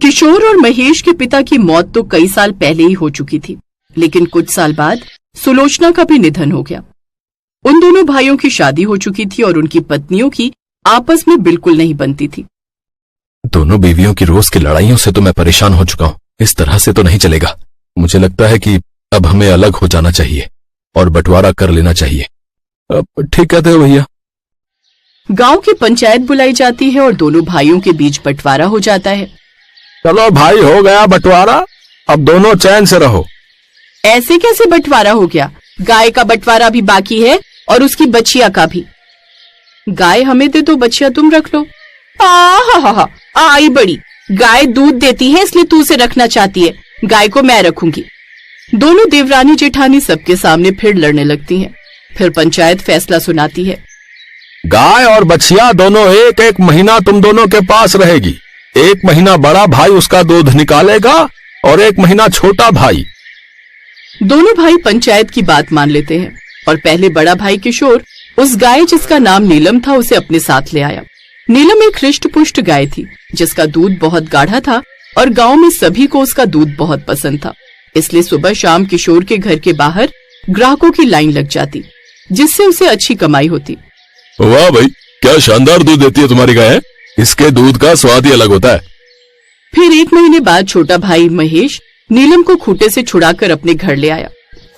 किशोर और महेश के पिता की मौत तो कई साल पहले ही हो चुकी थी, लेकिन कुछ साल बाद सुलोचना का भी निधन हो गया। उन दोनों भाइयों की शादी हो चुकी थी और उनकी पत्नियों की आपस में बिल्कुल नहीं बनती थी। दोनों बीवियों की रोज की लड़ाइयों से तो मैं परेशान हो चुका हूँ। इस तरह से तो नहीं चलेगा। मुझे लगता है कि अब हमें अलग हो जाना चाहिए और बंटवारा कर लेना चाहिए। ठीक कहते हो भैया। गांव की पंचायत बुलाई जाती है और दोनों भाइयों के बीच बंटवारा हो जाता है। चलो भाई, हो गया बंटवारा, अब दोनों चैन से रहो। ऐसे कैसे बंटवारा हो गया? गाय का बंटवारा भी बाकी है और उसकी बछिया का भी। गाय हमें दे दो, बछिया तुम रख लो। आई बड़ी, गाय दूध देती है इसलिए तू उसे रखना चाहती है, गाय को मैं रखूंगी। दोनों देवरानी जेठानी सबके सामने फिर लड़ने लगती हैं। फिर पंचायत फैसला सुनाती है। गाय और बछिया दोनों एक एक महीना तुम दोनों के पास रहेगी। एक महीना बड़ा भाई उसका दूध निकालेगा और एक महीना छोटा भाई। दोनों भाई पंचायत की बात मान लेते हैं और पहले बड़ा भाई किशोर उस गाय जिसका नाम नीलम था उसे अपने साथ ले आया। नीलम एक हृष्ट पुष्ट गाय थी जिसका दूध बहुत गाढ़ा था और गांव में सभी को उसका दूध बहुत पसंद था। इसलिए सुबह शाम किशोर के घर के बाहर ग्राहकों की लाइन लग जाती, जिससे उसे अच्छी कमाई होती। वाह भाई, क्या शानदार दूध देती है तुम्हारी गाय। इसके दूध का स्वाद ही अलग होता है। फिर एक महीने बाद छोटा भाई महेश नीलम को खूंटे से छुड़ाकर अपने घर ले आया।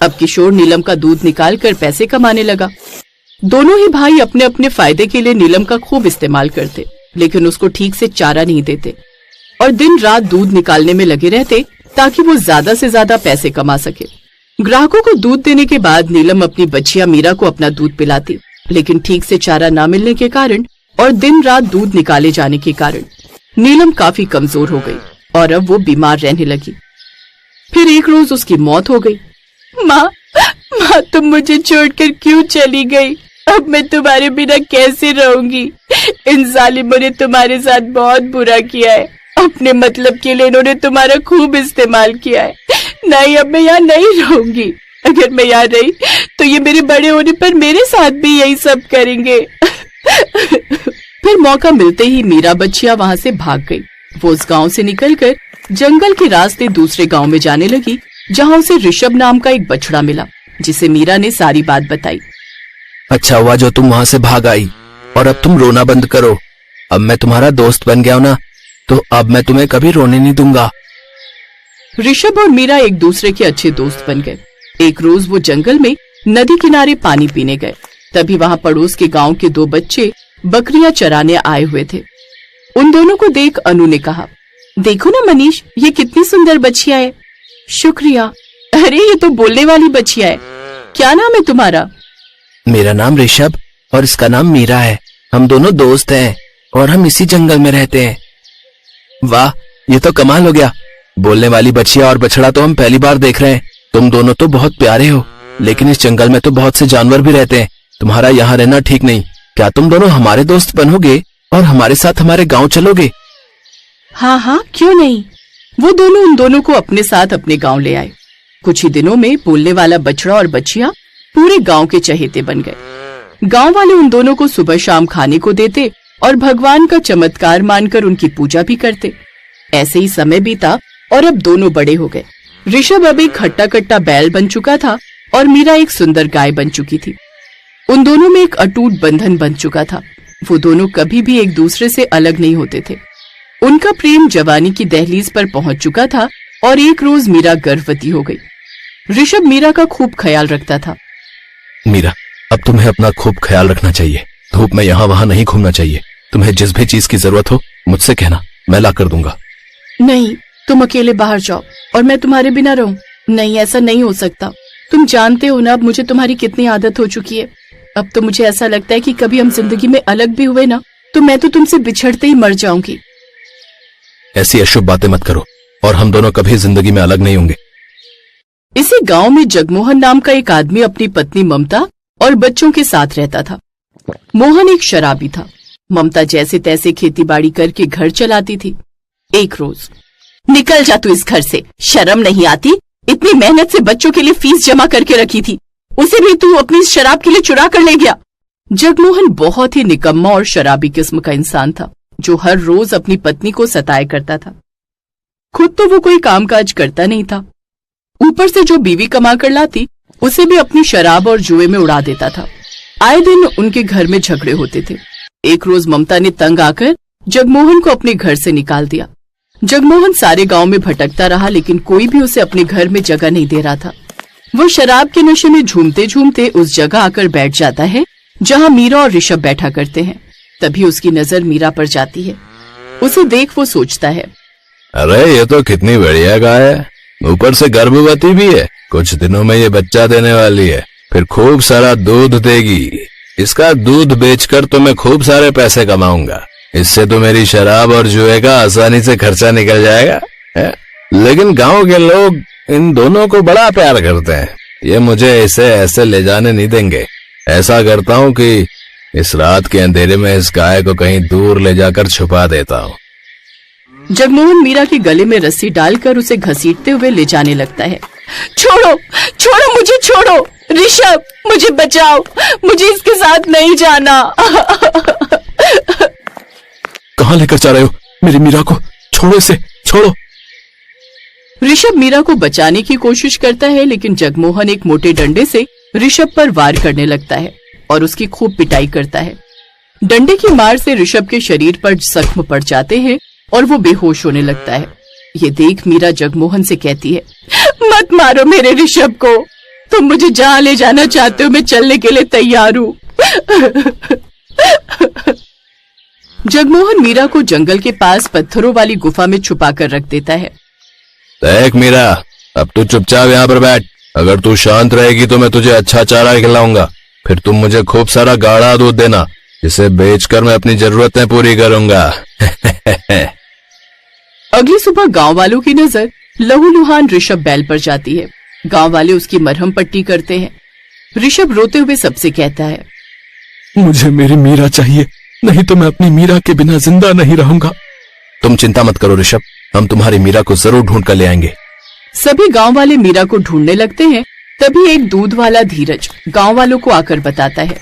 अब किशोर नीलम का दूध निकालकर पैसे कमाने लगा। दोनों ही भाई अपने अपने फायदे के लिए नीलम का खूब इस्तेमाल करते, लेकिन उसको ठीक से चारा नहीं देते और दिन रात दूध निकालने में लगे रहते ताकि वो ज्यादा से ज्यादा पैसे कमा सके। ग्राहकों को दूध देने के बाद नीलम अपनी बच्चिया मीरा को अपना दूध पिलाती, लेकिन ठीक से चारा न मिलने के कारण और दिन रात दूध निकाले जाने के कारण नीलम काफी कमजोर हो गई और अब वो बीमार रहने लगी। फिर एक रोज उसकी मौत हो गई। माँ, तुम मुझे छोड़कर क्यों चली गई? अब मैं तुम्हारे बिना कैसे रहूंगी? इन जालिमों ने तुम्हारे साथ बहुत बुरा किया है। अपने मतलब के लिए इन्होंने तुम्हारा खूब इस्तेमाल किया है। नहीं, अब मैं यहाँ नहीं रहूंगी। अगर मैं यहाँ रही तो ये मेरे बड़े होने पर मेरे साथ भी यही सब करेंगे। फिर मौका मिलते ही मीरा बच्चिया वहाँ से भाग गई। वो उस गांव से निकलकर जंगल के रास्ते दूसरे गांव में जाने लगी, जहाँ उसे ऋषभ नाम का एक बछड़ा मिला, जिसे मीरा ने सारी बात बताई। अच्छा हुआ जो तुम वहाँ से भाग आई, और अब तुम रोना बंद करो। अब मैं तुम्हारा दोस्त बन गया हूँ ना, तो अब मैं तुम्हें कभी रोने नहीं दूंगा। ऋषभ और मीरा एक दूसरे के अच्छे दोस्त बन गए। एक रोज वो जंगल में नदी किनारे पानी पीने गए। तभी वहाँ पड़ोस के गांव के दो बच्चे बकरियां चराने आए हुए थे। उन दोनों को देख अनु ने कहा, देखो ना मनीष, ये कितनी सुंदर बच्चिया है। शुक्रिया। अरे ये तो बोलने वाली बच्चिया है। क्या नाम है तुम्हारा? मेरा नाम ऋषभ और इसका नाम मीरा है। हम दोनों दोस्त हैं और हम इसी जंगल में रहते हैं। वाह, ये तो कमाल हो गया। बोलने वाली बच्चिया और बछड़ा तो हम पहली बार देख रहे हैं। तुम दोनों तो बहुत प्यारे हो, लेकिन इस जंगल में तो बहुत से जानवर भी रहते हैं। तुम्हारा यहाँ रहना ठीक नहीं। क्या तुम दोनों हमारे दोस्त बनोगे और हमारे साथ हमारे गांव चलोगे? हाँ, क्यों नहीं। वो दोनों उन दोनों को अपने साथ अपने गांव ले आए। कुछ ही दिनों में बोलने वाला बछड़ा और बच्चिया पूरे गांव के चहेते बन गए। गांव वाले उन दोनों को सुबह शाम खाने को देते और भगवान का चमत्कार मानकर उनकी पूजा भी करते। ऐसे ही समय बीता और अब दोनों बड़े हो गए। ऋषभ अब एक हट्टा कट्टा बैल बन चुका था और मीरा एक सुंदर गाय बन चुकी थी। उन दोनों में एक अटूट बंधन बन चुका था। वो दोनों कभी भी एक दूसरे से अलग नहीं होते थे। उनका प्रेम जवानी की दहलीज पर पहुंच चुका था और एक रोज मीरा गर्भवती हो गई। ऋषभ मीरा का खूब ख्याल रखता था। मीरा, अब तुम्हें अपना खूब ख्याल रखना चाहिए। धूप में यहाँ वहाँ नहीं घूमना चाहिए। तुम्हें जिस भी चीज की जरूरत हो मुझसे कहना, मैं ला कर दूंगा। नहीं, तुम अकेले बाहर जाओ और मैं तुम्हारे बिना रहूं। नहीं, ऐसा नहीं हो सकता। तुम जानते हो ना अब मुझे तुम्हारी कितनी आदत हो चुकी है। अब तो मुझे ऐसा लगता है कि कभी हम जिंदगी में अलग भी हुए ना तो मैं तो तुमसे बिछड़ते ही मर जाऊंगी। ऐसी अशुभ बातें मत करो और हम दोनों कभी जिंदगी में अलग नहीं होंगे। इसी गांव में जगमोहन नाम का एक आदमी अपनी पत्नी ममता और बच्चों के साथ रहता था। मोहन एक शराबी था। ममता जैसे तैसे खेती बाड़ी करके घर चलाती थी। एक रोज, निकल जा तू इस घर से, शर्म नहीं आती? इतनी मेहनत से बच्चों के लिए फीस जमा करके रखी थी, उसे भी तू अपनी शराब के लिए चुरा कर ले गया। जगमोहन बहुत ही निकम्मा और शराबी किस्म का इंसान था जो हर रोज अपनी पत्नी को सताया करता था। खुद तो वो कोई कामकाज करता नहीं था, ऊपर से जो बीवी कमा कर लाती उसे भी अपनी शराब और जुए में उड़ा देता था। आए दिन उनके घर में झगड़े होते थे। एक रोज ममता ने तंग आकर जगमोहन को अपने घर से निकाल दिया। जगमोहन सारे गांव में भटकता रहा, लेकिन कोई भी उसे अपने घर में जगह नहीं दे रहा था। वो शराब के नशे में झूमते झूमते उस जगह आकर बैठ जाता है जहां मीरा और ऋषभ बैठा करते हैं। तभी उसकी नजर मीरा पर जाती है। उसे देख वो सोचता है, अरे ये तो कितनी बढ़िया गाय है, ऊपर से गर्भवती भी है। कुछ दिनों में ये बच्चा देने वाली है, फिर खूब सारा दूध देगी। इसका दूध बेचकर तो मैं खूब सारे पैसे कमाऊंगा। इससे तो मेरी शराब और जुए का आसानी से खर्चा निकल जाएगा है? लेकिन गांव के लोग इन दोनों को बड़ा प्यार करते हैं। ये मुझे इसे ऐसे ले जाने नहीं देंगे। ऐसा करता हूँ कि इस रात के अंधेरे में इस गाय को कहीं दूर ले जाकर छुपा देता हूँ। जगमोहन मीरा के गले में रस्सी डालकर उसे घसीटते हुए ले जाने लगता है। छोड़ो, छोड़ो, मुझे छोड़ो, ऋषभ मुझे बचाओ, मुझे इसके साथ नहीं जाना। कहाँ लेकर जा रहे हो मेरी मीरा को? छोड़ो इसे, छोड़ो। ऋषभ मीरा को बचाने की कोशिश करता है, लेकिन जगमोहन एक मोटे डंडे से ऋषभ पर वार करने लगता है और उसकी खूब पिटाई करता है। डंडे की मार से ऋषभ के शरीर पर जख्म पड़ जाते हैं और वो बेहोश होने लगता है। ये देख मीरा जगमोहन से कहती है, मत मारो मेरे ऋषभ को, तुम मुझे जहाँ ले जाना चाहते हो मैं चलने के लिए तैयार हूँ। जगमोहन मीरा को जंगल के पास पत्थरों वाली गुफा में छुपा कर रख देता है। देख मीरा, अब तू चुपचाप यहाँ पर बैठ। अगर तू शांत रहेगी तो मैं तुझे अच्छा चारा खिलाऊंगा। फिर तुम मुझे खूब सारा गाढ़ा दूध देना, जिसे बेचकर मैं अपनी जरूरतें पूरी करूंगा। अगली सुबह गांव वालों की नजर लहूलुहान ऋषभ बैल पर जाती है। गांव वाले उसकी मरहम पट्टी करते हैं। ऋषभ रोते हुए सबसे कहता है, मुझे मेरी मीरा चाहिए, नहीं तो मैं अपनी मीरा के बिना जिंदा नहीं रहूंगा। तुम चिंता मत करो ऋषभ, हम तुम्हारी मीरा को जरूर ढूंढ कर ले आएंगे। सभी गांव वाले मीरा को ढूंढने लगते हैं। तभी एक दूध वाला धीरज गांव वालों को आकर बताता है,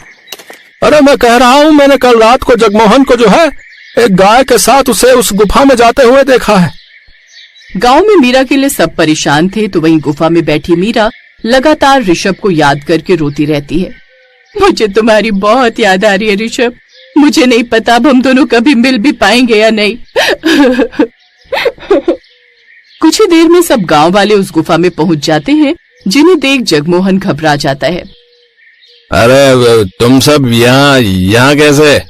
अरे मैं कह रहा हूँ, मैंने कल रात को जगमोहन को जो है एक गाय के साथ उसे उस गुफा में जाते हुए देखा है। गांव में मीरा के लिए सब परेशान थे, तो वहीं गुफा में बैठी मीरा लगातार ऋषभ को याद करके रोती रहती है। मुझे तुम्हारी बहुत याद आ रही है ऋषभ, मुझे नहीं पता अब हम दोनों कभी मिल भी पाएंगे या नहीं। कुछ ही देर में सब गांव वाले उस गुफा में पहुंच जाते हैं, जिन्हें देख जगमोहन घबरा जाता है। अरे तुम सब यहाँ कैसे?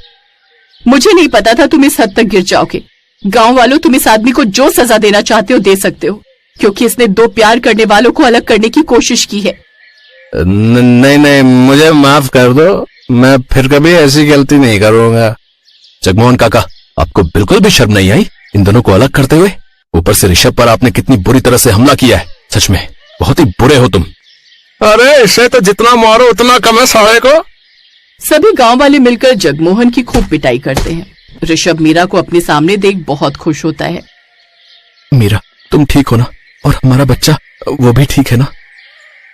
मुझे नहीं पता था तुम इस हद तक गिर जाओगे। गांव वालों, तुम इस आदमी को जो सजा देना चाहते हो दे सकते हो, क्योंकि इसने दो प्यार करने वालों को अलग करने की कोशिश की है। नहीं, मुझे माफ कर दो, मैं फिर कभी ऐसी गलती नहीं करूंगा। जगमोहन काका, आपको बिल्कुल भी शर्म नहीं आई इन दोनों को अलग करते हुए? ऊपर से ऋषभ पर आपने कितनी बुरी तरह से हमला किया है। सच में बहुत ही बुरे हो तुम। अरे इसे तो जितना मारो उतना कम है साले को। सभी गांव वाले मिलकर जगमोहन की खूब पिटाई करते हैं। ऋषभ मीरा को अपने सामने देख बहुत खुश होता है। मीरा, तुम ठीक हो ना? और हमारा बच्चा वो भी ठीक है ना?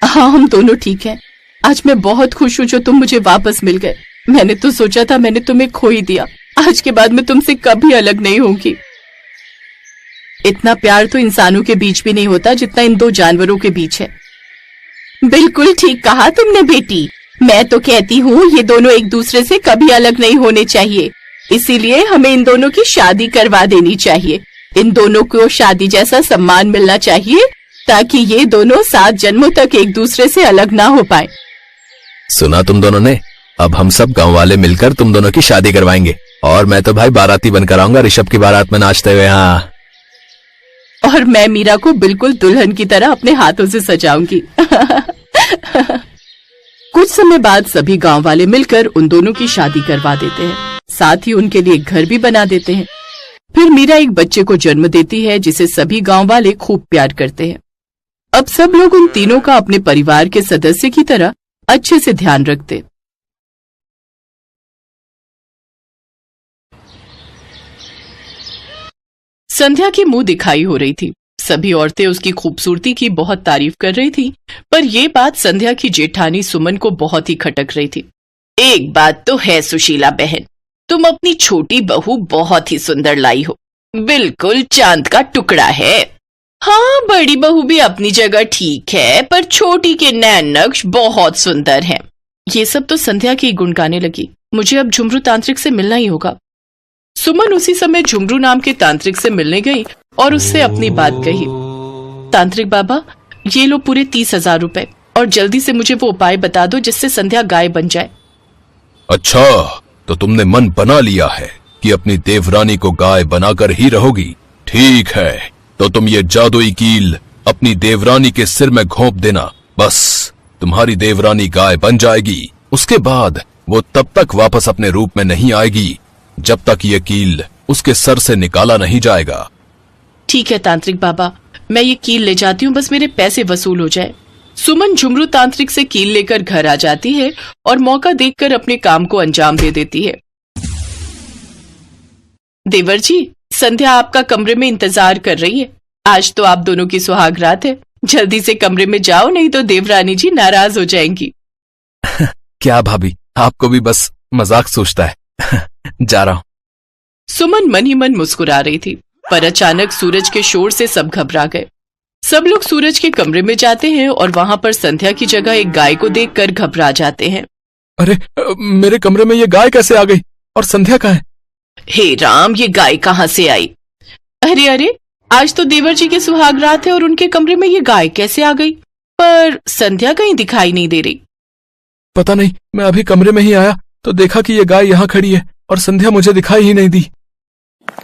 हाँ, हम दोनों ठीक हैं। आज मैं बहुत खुश हूँ जो तुम मुझे वापस मिल गए। मैंने तो सोचा था मैंने तुम्हें खो ही दिया। आज के बाद मैं तुमसे कभी अलग नहीं होंगी। इतना प्यार तो इंसानों के बीच भी नहीं होता जितना इन दो जानवरों के बीच है। बिल्कुल ठीक कहा तुमने बेटी। मैं तो कहती हूँ ये दोनों एक दूसरे से कभी अलग नहीं होने चाहिए, इसीलिए हमें इन दोनों की शादी करवा देनी चाहिए। इन दोनों को शादी जैसा सम्मान मिलना चाहिए, ताकि ये दोनों 7 जन्मों तक एक दूसरे से अलग ना हो पाए। सुना तुम दोनों ने? अब हम सब गांव वाले मिलकर तुम दोनों की शादी करवाएंगे, और मैं तो भाई बाराती बनकर आऊंगा ऋषभ की बारात में नाचते हुए। हाँ, और मैं मीरा को बिल्कुल दुल्हन की तरह अपने हाथों से सजाऊंगी। कुछ समय बाद सभी गांव वाले मिलकर उन दोनों की शादी करवा देते हैं, साथ ही उनके लिए एक घर भी बना देते हैं। फिर मीरा एक बच्चे को जन्म देती है, जिसे सभी गांव वाले खूब प्यार करते हैं। अब सब लोग उन तीनों का अपने परिवार के सदस्य की तरह अच्छे से ध्यान रखते। संध्या की मुंह दिखाई हो रही थी। सभी औरतें उसकी खूबसूरती की बहुत तारीफ कर रही थी, पर यह बात संध्या की जेठानी सुमन को बहुत ही खटक रही थी। एक बात तो है सुशीला बहन, तुम अपनी छोटी बहू बहुत ही सुंदर लाई हो, बिल्कुल चांद का टुकड़ा है। हाँ, बड़ी बहू भी अपनी जगह ठीक है, पर छोटी के नैन नक्श बहुत सुंदर हैं। ये सब तो संध्या की गुण गाने लगी। मुझे अब झुमरू तांत्रिक से मिलना ही होगा। सुमन उसी समय झुमरू नाम के तांत्रिक से मिलने गई और उससे अपनी बात कही। तांत्रिक बाबा, ये लो पूरे 30,000 रुपए, और जल्दी से मुझे वो उपाय बता दो जिससे संध्या गाय बन जाए। अच्छा, तो तुमने मन बना लिया है कि अपनी देवरानी को गाय बनाकर ही रहोगी। ठीक है, तो तुम ये जादुई कील अपनी देवरानी के सिर में घोंप देना। बस तुम्हारी देवरानी गाय बन जाएगी। उसके बाद वो तब तक वापस अपने रूप में नहीं आएगी जब तक ये कील उसके सर से निकाला नहीं जाएगा। ठीक है तांत्रिक बाबा, मैं ये कील ले जाती हूँ, बस मेरे पैसे वसूल हो जाए। सुमन झुमरू तांत्रिक से कील लेकर घर आ जाती है और मौका देखकर अपने काम को अंजाम दे देती है। देवर जी, संध्या आपका कमरे में इंतजार कर रही है। आज तो आप दोनों की सुहाग रात है। जल्दी से कमरे में जाओ, नहीं तो देवरानी जी नाराज हो जाएंगी। क्या भाभी, आपको भी बस मजाक सोचता है। जा रहा हूँ। सुमन मन ही मन मुस्कुरा रही थी, पर अचानक सूरज के शोर से सब घबरा गए। सब लोग सूरज के कमरे में जाते हैं और वहां पर संध्या की जगह एक गाय को देखकर घबरा जाते हैं। अरे, मेरे कमरे में ये गाय कैसे आ गई? और संध्या कहाँ है? हे राम, ये गाय कहाँ से आई? अरे अरे, आज तो देवर जी की सुहाग रात है और उनके कमरे में ये गाय कैसे आ गई? पर संध्या कहीं दिखाई नहीं दे रही। पता नहीं, मैं अभी कमरे में ही आया तो देखा कि ये गाय यहाँ खड़ी है और संध्या मुझे दिखाई ही नहीं दी।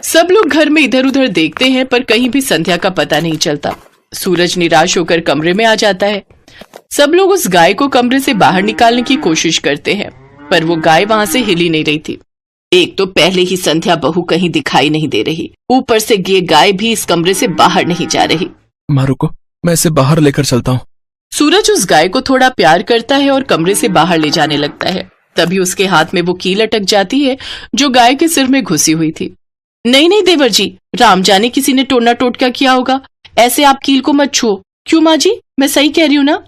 सब लोग घर में इधर उधर देखते हैं, पर कहीं भी संध्या का पता नहीं चलता। सूरज निराश होकर कमरे में आ जाता है। सब लोग उस गाय को कमरे से बाहर निकालने की कोशिश करते हैं, पर वो गाय वहां से हिल ही नहीं रही थी। एक तो पहले ही संध्या बहू कहीं दिखाई नहीं दे रही, ऊपर से ये गाय भी इस कमरे से बाहर नहीं जा रही। माँ रुको, मैं इसे बाहर लेकर चलता हूँ। सूरज उस गाय को थोड़ा प्यार करता है और कमरे से बाहर ले जाने लगता है। तभी उसके हाथ में वो कील अटक जाती है जो गाय के सिर में घुसी हुई थी। नहीं नहीं देवर जी, राम जाने किसी ने टोना टोटका किया होगा। ऐसे आप कील को मत छुओ। क्यों माँ जी, मैं सही कह रही हूँ ना?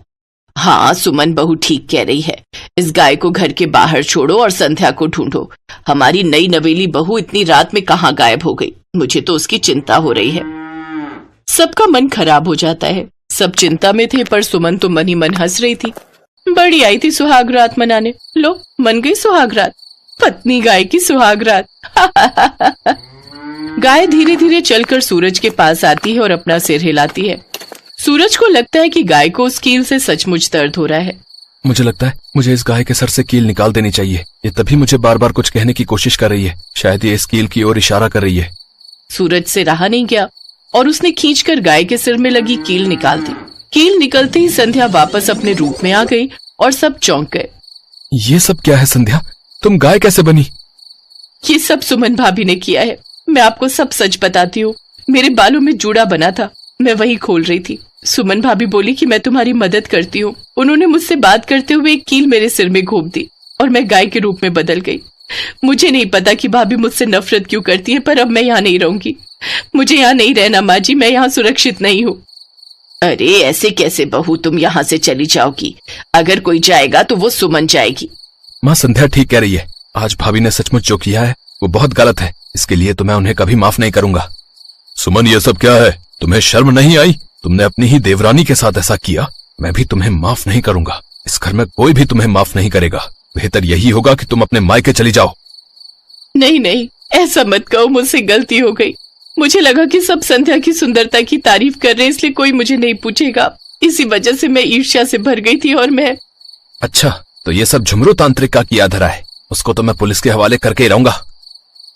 हाँ, सुमन बहू ठीक कह रही है। इस गाय को घर के बाहर छोड़ो और संध्या को ढूंढो। हमारी नई नवेली बहू इतनी रात में कहाँ गायब हो गई? मुझे तो उसकी चिंता हो रही है। सबका मन खराब हो जाता है। सब चिंता में थे, पर सुमन तो मन ही मन हंस रही थी। बड़ी आई थी सुहाग रात मनाने, लो मन गई सुहाग रात। पत्नी गाय की सुहाग रात। गाय धीरे धीरे चलकर सूरज के पास आती है और अपना सिर हिलाती है। सूरज को लगता है कि गाय को उस कील से सचमुच दर्द हो रहा है। मुझे लगता है मुझे इस गाय के सर से कील निकाल देनी चाहिए। ये तभी मुझे बार बार कुछ कहने की कोशिश कर रही है। शायद ये इस कील की ओर इशारा कर रही है। सूरज से रहा नहीं गया और उसने खींचकर गाय के सिर में लगी कील निकाल दी। कील निकलते ही संध्या वापस अपने रूप में आ गई और सब चौंक गए। ये सब क्या है संध्या? तुम गाय कैसे बनी? ये सब सुमन भाभी ने किया है। मैं आपको सब सच बताती हूँ। मेरे बालों में जूड़ा बना था, मैं वही खोल रही थी। सुमन भाभी बोली कि मैं तुम्हारी मदद करती हूँ। उन्होंने मुझसे बात करते हुए एक कील मेरे सिर में घोंप दी और मैं गाय के रूप में बदल गई। मुझे नहीं पता कि भाभी मुझसे नफरत क्यों करती है, पर अब मैं यहाँ नहीं रहूंगी। मुझे यहाँ नहीं रहना माँ जी, मैं यहाँ सुरक्षित नहीं हूँ। अरे ऐसे कैसे बहू, तुम यहाँ से चली जाओगी? अगर कोई जाएगा तो वो सुमन जाएगी। माँ, संध्या ठीक कह रही है। आज भाभी ने सचमुच जो किया है वो बहुत गलत है। इसके लिए तो मैं उन्हें कभी माफ नहीं करूंगा। सुमन, ये सब क्या है? तुम्हें शर्म नहीं आई? तुमने अपनी ही देवरानी के साथ ऐसा किया। मैं भी तुम्हें माफ नहीं करूंगा। इस घर में कोई भी तुम्हें माफ नहीं करेगा। बेहतर यही होगा कि तुम अपने मायके चली जाओ। नहीं नहीं, ऐसा मत कहो, मुझसे गलती हो गई। मुझे लगा कि सब संध्या की सुंदरता की तारीफ कर रहे हैं, इसलिए कोई मुझे नहीं पूछेगा। इसी वजह से मैं ईर्ष्या से भर गई थी और मैं। अच्छा, तो ये सब झुमरू तांत्रिक का किया धरा है। उसको तो मैं पुलिस के हवाले करके ही रहूंगा।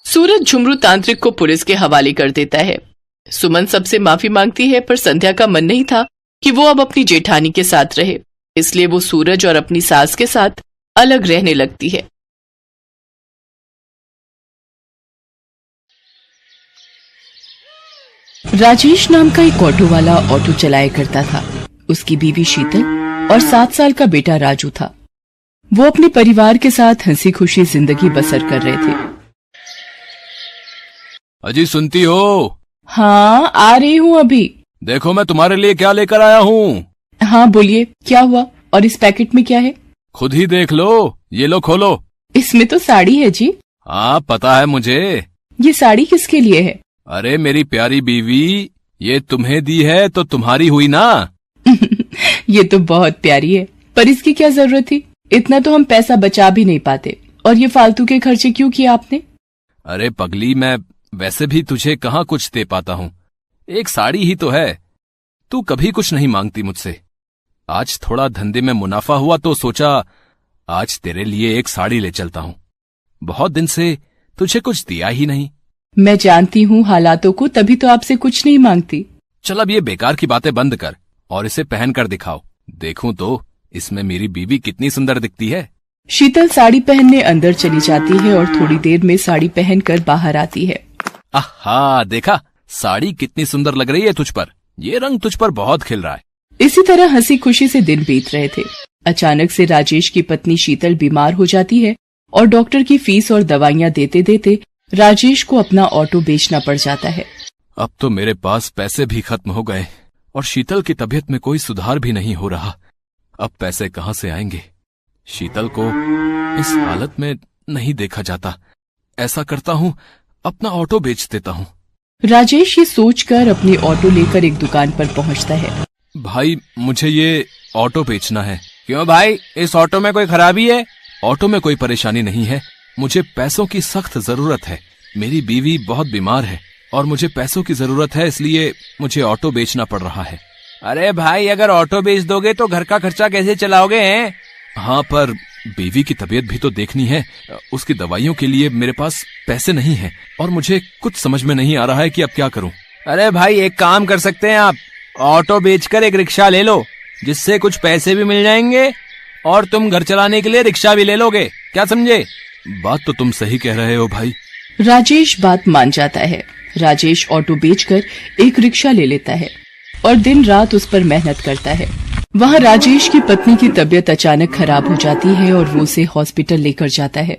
सूरज झुमरू तांत्रिक को पुलिस के हवाले कर देता है। सुमन सबसे माफी मांगती है, पर संध्या का मन नहीं था कि वो अब अपनी जेठानी के साथ रहे, इसलिए वो सूरज और अपनी सास के साथ अलग रहने लगती है। राजेश नाम का एक ऑटो वाला ऑटो चलाया करता था। उसकी बीवी शीतल और 7 साल का बेटा राजू था। वो अपने परिवार के साथ हंसी खुशी जिंदगी बसर कर रहे थे। अजी, सुनती हो? हाँ, आ रही हूँ अभी। देखो मैं तुम्हारे लिए क्या लेकर आया हूँ। हाँ बोलिए, क्या हुआ? और इस पैकेट में क्या है? खुद ही देख लो। ये लो, खोलो। इसमें तो साड़ी है जी। हाँ, पता है मुझे। ये साड़ी किसके लिए है? अरे मेरी प्यारी बीवी, ये तुम्हें दी है तो तुम्हारी हुई ना। ये तो बहुत प्यारी है, पर इसकी क्या जरूरत थी? इतना तो हम पैसा बचा भी नहीं पाते, और ये फालतू के खर्चे क्यों किए आपने? अरे पगली, मैं वैसे भी तुझे कहाँ कुछ दे पाता हूँ, एक साड़ी ही तो है। तू कभी कुछ नहीं मांगती मुझसे। आज थोड़ा धंधे में मुनाफा हुआ तो सोचा आज तेरे लिए एक साड़ी ले चलता हूँ। बहुत दिन से तुझे कुछ दिया ही नहीं। मैं जानती हूँ हालातों को, तभी तो आपसे कुछ नहीं मांगती। चल अब ये बेकार की बातें बंद कर और इसे पहन कर दिखाओ, देखूं तो इसमें मेरी बीवी कितनी सुंदर दिखती है। शीतल साड़ी पहनने अंदर चली जाती है और थोड़ी देर में साड़ी पहनकर बाहर आती है। आहा, देखा साड़ी कितनी सुंदर लग रही है तुझ पर, ये रंग तुझ पर बहुत खिल रहा है। इसी तरह हंसी खुशी से दिन बीत रहे थे। अचानक से राजेश की पत्नी शीतल बीमार हो जाती है और डॉक्टर की फीस और दवाइयां देते देते राजेश को अपना ऑटो बेचना पड़ जाता है। अब तो मेरे पास पैसे भी खत्म हो गए और शीतल की तबीयत में कोई सुधार भी नहीं हो रहा। अब पैसे कहाँ से आएंगे? शीतल को इस हालत में नहीं देखा जाता। ऐसा करता हूँ, अपना ऑटो बेच देता हूँ। राजेश ये सोचकर अपनी ऑटो लेकर एक दुकान पर पहुंचता है। भाई, मुझे ये ऑटो बेचना है। क्यों भाई, इस ऑटो में कोई खराबी है? ऑटो में कोई परेशानी नहीं है, मुझे पैसों की सख्त जरूरत है। मेरी बीवी बहुत बीमार है और मुझे पैसों की जरूरत है, इसलिए मुझे ऑटो बेचना पड़ रहा है। अरे भाई, अगर ऑटो बेच दोगे तो घर का खर्चा कैसे चलाओगे हैं? हाँ, पर बीवी की तबीयत भी तो देखनी है। उसकी दवाइयों के लिए मेरे पास पैसे नहीं है और मुझे कुछ समझ में नहीं आ रहा है कि अब क्या करूं। अरे भाई, एक काम कर सकते हैं आप, ऑटो बेचकर एक रिक्शा ले लो, जिससे कुछ पैसे भी मिल जाएंगे और तुम घर चलाने के लिए रिक्शा भी ले लोगे। क्या समझे? बात तो तुम सही कह रहे हो भाई। राजेश बात मान जाता है। राजेश ऑटो बेचकर एक रिक्शा ले लेता है और दिन रात उस पर मेहनत करता है। वहाँ राजेश की पत्नी की तबीयत अचानक खराब हो जाती है और वो उसे हॉस्पिटल लेकर जाता है।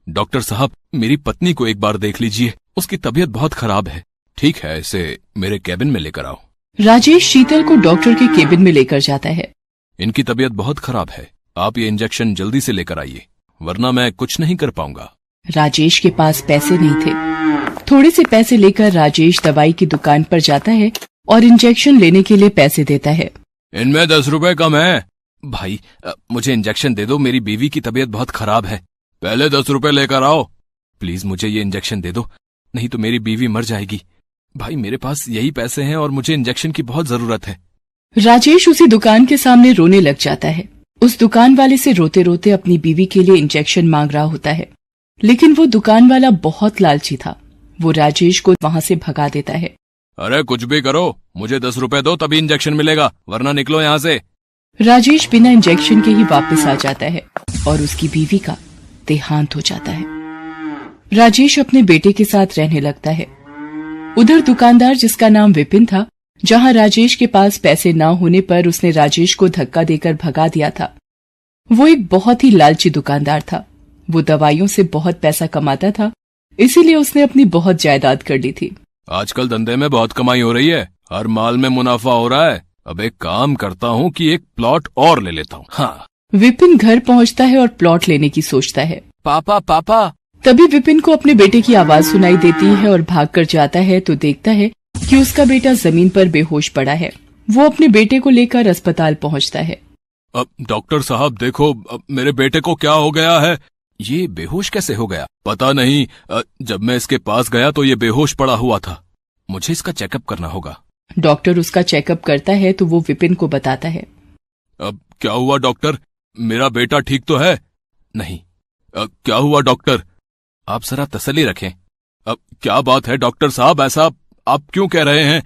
डॉक्टर साहब, मेरी पत्नी को एक बार देख लीजिए, उसकी तबीयत बहुत खराब है। ठीक है, इसे मेरे केबिन में लेकर आओ। राजेश शीतल को डॉक्टर के केबिन में लेकर जाता है। इनकी तबीयत बहुत खराब है, आप ये इंजेक्शन जल्दी से लेकर आइए, वरना मैं कुछ नहीं कर पाऊंगा। राजेश के पास पैसे नहीं थे। थोड़े से पैसे लेकर राजेश दवाई की दुकान पर जाता है और इंजेक्शन लेने के लिए पैसे देता है। इनमें 10 रुपए कम है। भाई, मुझे इंजेक्शन दे दो, मेरी बीवी की तबीयत बहुत खराब है। पहले 10 रुपए लेकर आओ। प्लीज मुझे ये इंजेक्शन दे दो, नहीं तो मेरी बीवी मर जाएगी। भाई, मेरे पास यही पैसे हैं और मुझे इंजेक्शन की बहुत जरूरत है। राजेश उसी दुकान के सामने रोने लग जाता है। उस दुकान वाले से रोते रोते अपनी बीवी के लिए इंजेक्शन मांग रहा होता है, लेकिन वो दुकान वाला बहुत लालची था। वो राजेश को वहाँ से भगा देता है। अरे कुछ भी करो, मुझे 10 रुपए दो तभी इंजेक्शन मिलेगा, वरना निकलो यहाँ से। राजेश बिना इंजेक्शन के ही वापस आ जाता है और उसकी बीवी का देहांत हो जाता है। राजेश अपने बेटे के साथ रहने लगता है। उधर दुकानदार, जिसका नाम विपिन था, जहां राजेश के पास पैसे न होने पर उसने राजेश को धक्का देकर भगा दिया था, वो एक बहुत ही लालची दुकानदार था। वो दवाइयों से बहुत पैसा कमाता था, इसीलिए उसने अपनी बहुत जायदाद कर ली थी। आजकल धंधे में बहुत कमाई हो रही है, हर माल में मुनाफा हो रहा है। अब एक काम करता हूँ कि एक प्लॉट और ले लेता हूँ। हाँ। विपिन घर पहुँचता है और प्लॉट लेने की सोचता है। पापा पापा। तभी विपिन को अपने बेटे की आवाज सुनाई देती है और भागकर जाता है तो देखता है कि उसका बेटा जमीन पर बेहोश पड़ा है। वो अपने बेटे को लेकर अस्पताल पहुंचता है। अब डॉक्टर साहब देखो, अब मेरे बेटे को क्या हो गया है? ये बेहोश कैसे हो गया? पता नहीं, जब मैं इसके पास गया तो ये बेहोश पड़ा हुआ था। मुझे इसका चेकअप करना होगा। डॉक्टर उसका चेकअप करता है तो वो विपिन को बताता है। अब क्या हुआ डॉक्टर? मेरा बेटा ठीक तो है? नहीं। क्या हुआ डॉक्टर? आप जरा तसल्ली रखें। अब क्या बात है डॉक्टर साहब, ऐसा आप क्यों कह रहे हैं?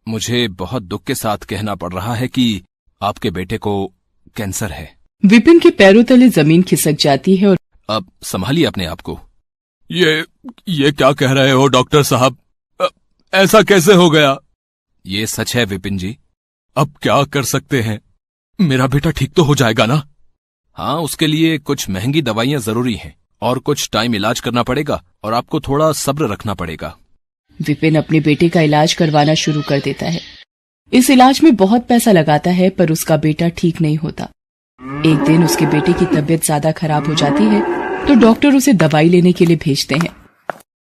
मुझे बहुत दुख के साथ कहना पड़ रहा है कि आपके बेटे को कैंसर है। विपिन के पैरों तले जमीन खिसक जाती है और अब संभालिए अपने आप को। ये क्या कह रहे हो डॉक्टर साहब? ऐसा कैसे हो गया? ये सच है विपिन जी। अब क्या कर सकते हैं? मेरा बेटा ठीक तो हो जाएगा ना? हाँ, उसके लिए कुछ महंगी दवाइयां जरूरी हैं और कुछ टाइम इलाज करना पड़ेगा और आपको थोड़ा सब्र रखना पड़ेगा। विपिन अपने बेटे का इलाज करवाना शुरू कर देता है। इस इलाज में बहुत पैसा लगाता है पर उसका बेटा ठीक नहीं होता। एक दिन उसके बेटे की तबीयत ज्यादा खराब हो जाती है तो डॉक्टर उसे दवाई लेने के लिए भेजते हैं।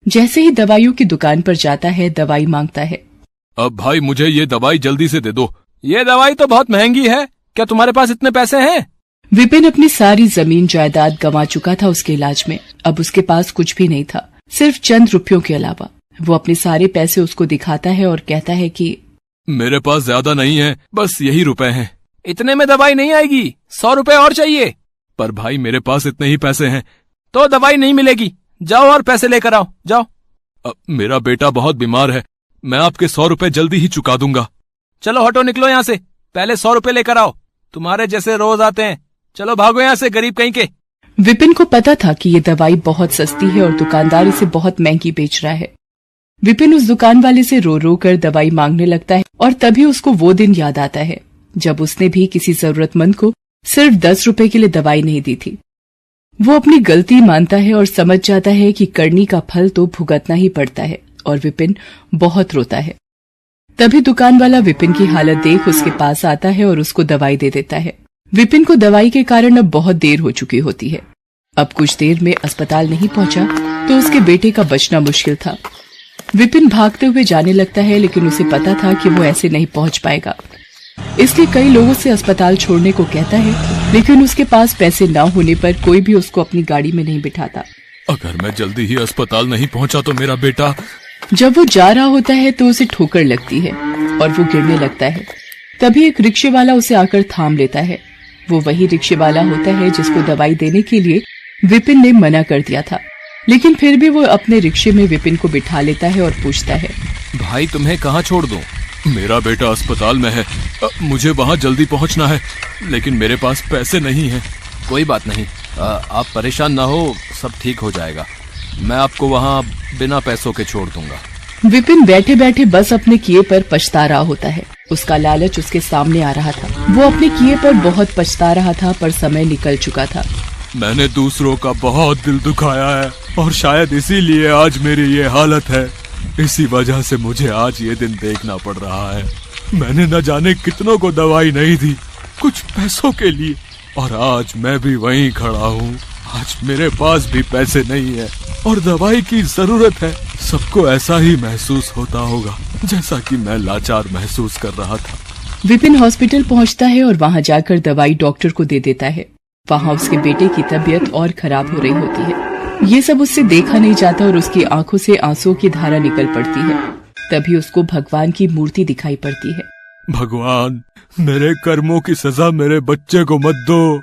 जैसे ही दवाइयों की दुकान पर जाता है, दवाई मांगता है। अब भाई मुझे ये दवाई जल्दी से दे दो। ये दवाई तो बहुत महंगी है, क्या तुम्हारे पास इतने पैसे हैं? विपिन अपनी सारी जमीन जायदाद गंवा चुका था उसके इलाज में। अब उसके पास कुछ भी नहीं था, सिर्फ चंद रुपयों के अलावा। वो अपने सारे पैसे उसको दिखाता है और कहता है कि मेरे पास ज्यादा नहीं है, बस यही रुपए हैं। इतने में दवाई नहीं आएगी, 100 रुपए और चाहिए। पर भाई मेरे पास इतने ही पैसे हैं। तो दवाई नहीं मिलेगी, जाओ और पैसे लेकर आओ, जाओ। मेरा बेटा बहुत बीमार है, मैं आपके 100 रुपए जल्दी ही चुका दूंगा। चलो हटो, निकलो यहाँ से, पहले 100 रुपए लेकर आओ। तुम्हारे जैसे रोज आते हैं, चलो भागो यहाँ से, गरीब कहीं के। विपिन को पता था कि ये दवाई बहुत सस्ती है और दुकानदार इसे बहुत महंगी बेच रहा है। विपिन उस दुकान वाले से रो रो कर दवाई मांगने लगता है और तभी उसको वो दिन याद आता है जब उसने भी किसी जरूरतमंद को सिर्फ 10 रुपए के लिए दवाई नहीं दी थी। वो अपनी गलती मानता है और समझ जाता है कि करनी का फल तो भुगतना ही पड़ता है और विपिन बहुत रोता है। तभी दुकान वाला विपिन की हालत देख उसके पास आता है और उसको दवाई दे देता है। विपिन को दवाई के कारण अब बहुत देर हो चुकी होती है। अब कुछ देर में अस्पताल नहीं पहुंचा तो उसके बेटे का बचना मुश्किल था। विपिन भागते हुए जाने लगता है, लेकिन उसे पता था कि वो ऐसे नहीं पहुंच पाएगा, इसलिए कई लोगों से अस्पताल छोड़ने को कहता है, लेकिन उसके पास पैसे न होने पर कोई भी उसको अपनी गाड़ी में नहीं बिठाता। अगर मैं जल्दी ही अस्पताल नहीं पहुंचा तो मेरा बेटा। जब वो जा रहा होता है तो उसे ठोकर लगती है और वो गिरने लगता है। तभी एक रिक्शे वाला उसे आकर थाम लेता है। वो वही रिक्शे वाला होता है जिसको दवाई देने के लिए विपिन ने मना कर दिया था, लेकिन फिर भी वो अपने रिक्शे में विपिन को बिठा लेता है और पूछता है, भाई तुम्हें कहाँ छोड़ दूं? मेरा बेटा अस्पताल में है, मुझे वहाँ जल्दी पहुँचना है, लेकिन मेरे पास पैसे नहीं हैं। कोई बात नहीं, आप परेशान ना हो, सब ठीक हो जाएगा। मैं आपको वहाँ बिना पैसों के छोड़ दूंगा। विपिन बैठे बैठे बस अपने किए पर पछता रहा होता है। उसका लालच उसके सामने आ रहा था। वो अपने किए पर बहुत पछता रहा था, पर समय निकल चुका था। मैंने दूसरों का बहुत दिल दुखाया है और शायद इसीलिए आज मेरी ये हालत है। इसी वजह से मुझे आज ये दिन देखना पड़ रहा है। मैंने न जाने कितनों को दवाई नहीं दी, कुछ पैसों के लिए, और आज मैं भी वहीं खड़ा हूँ। आज मेरे पास भी पैसे नहीं है और दवाई की जरूरत है। सबको ऐसा ही महसूस होता होगा जैसा कि मैं लाचार महसूस कर रहा था। विपिन हॉस्पिटल पहुंचता है और वहां जाकर दवाई डॉक्टर को दे देता है। वहां उसके बेटे की तबीयत और खराब हो रही होती है। ये सब उससे देखा नहीं जाता और उसकी आंखों से आंसुओं की धारा निकल पड़ती है। तभी उसको भगवान की मूर्ति दिखाई पड़ती है। भगवान, मेरे कर्मों की सजा मेरे बच्चे को मत दो।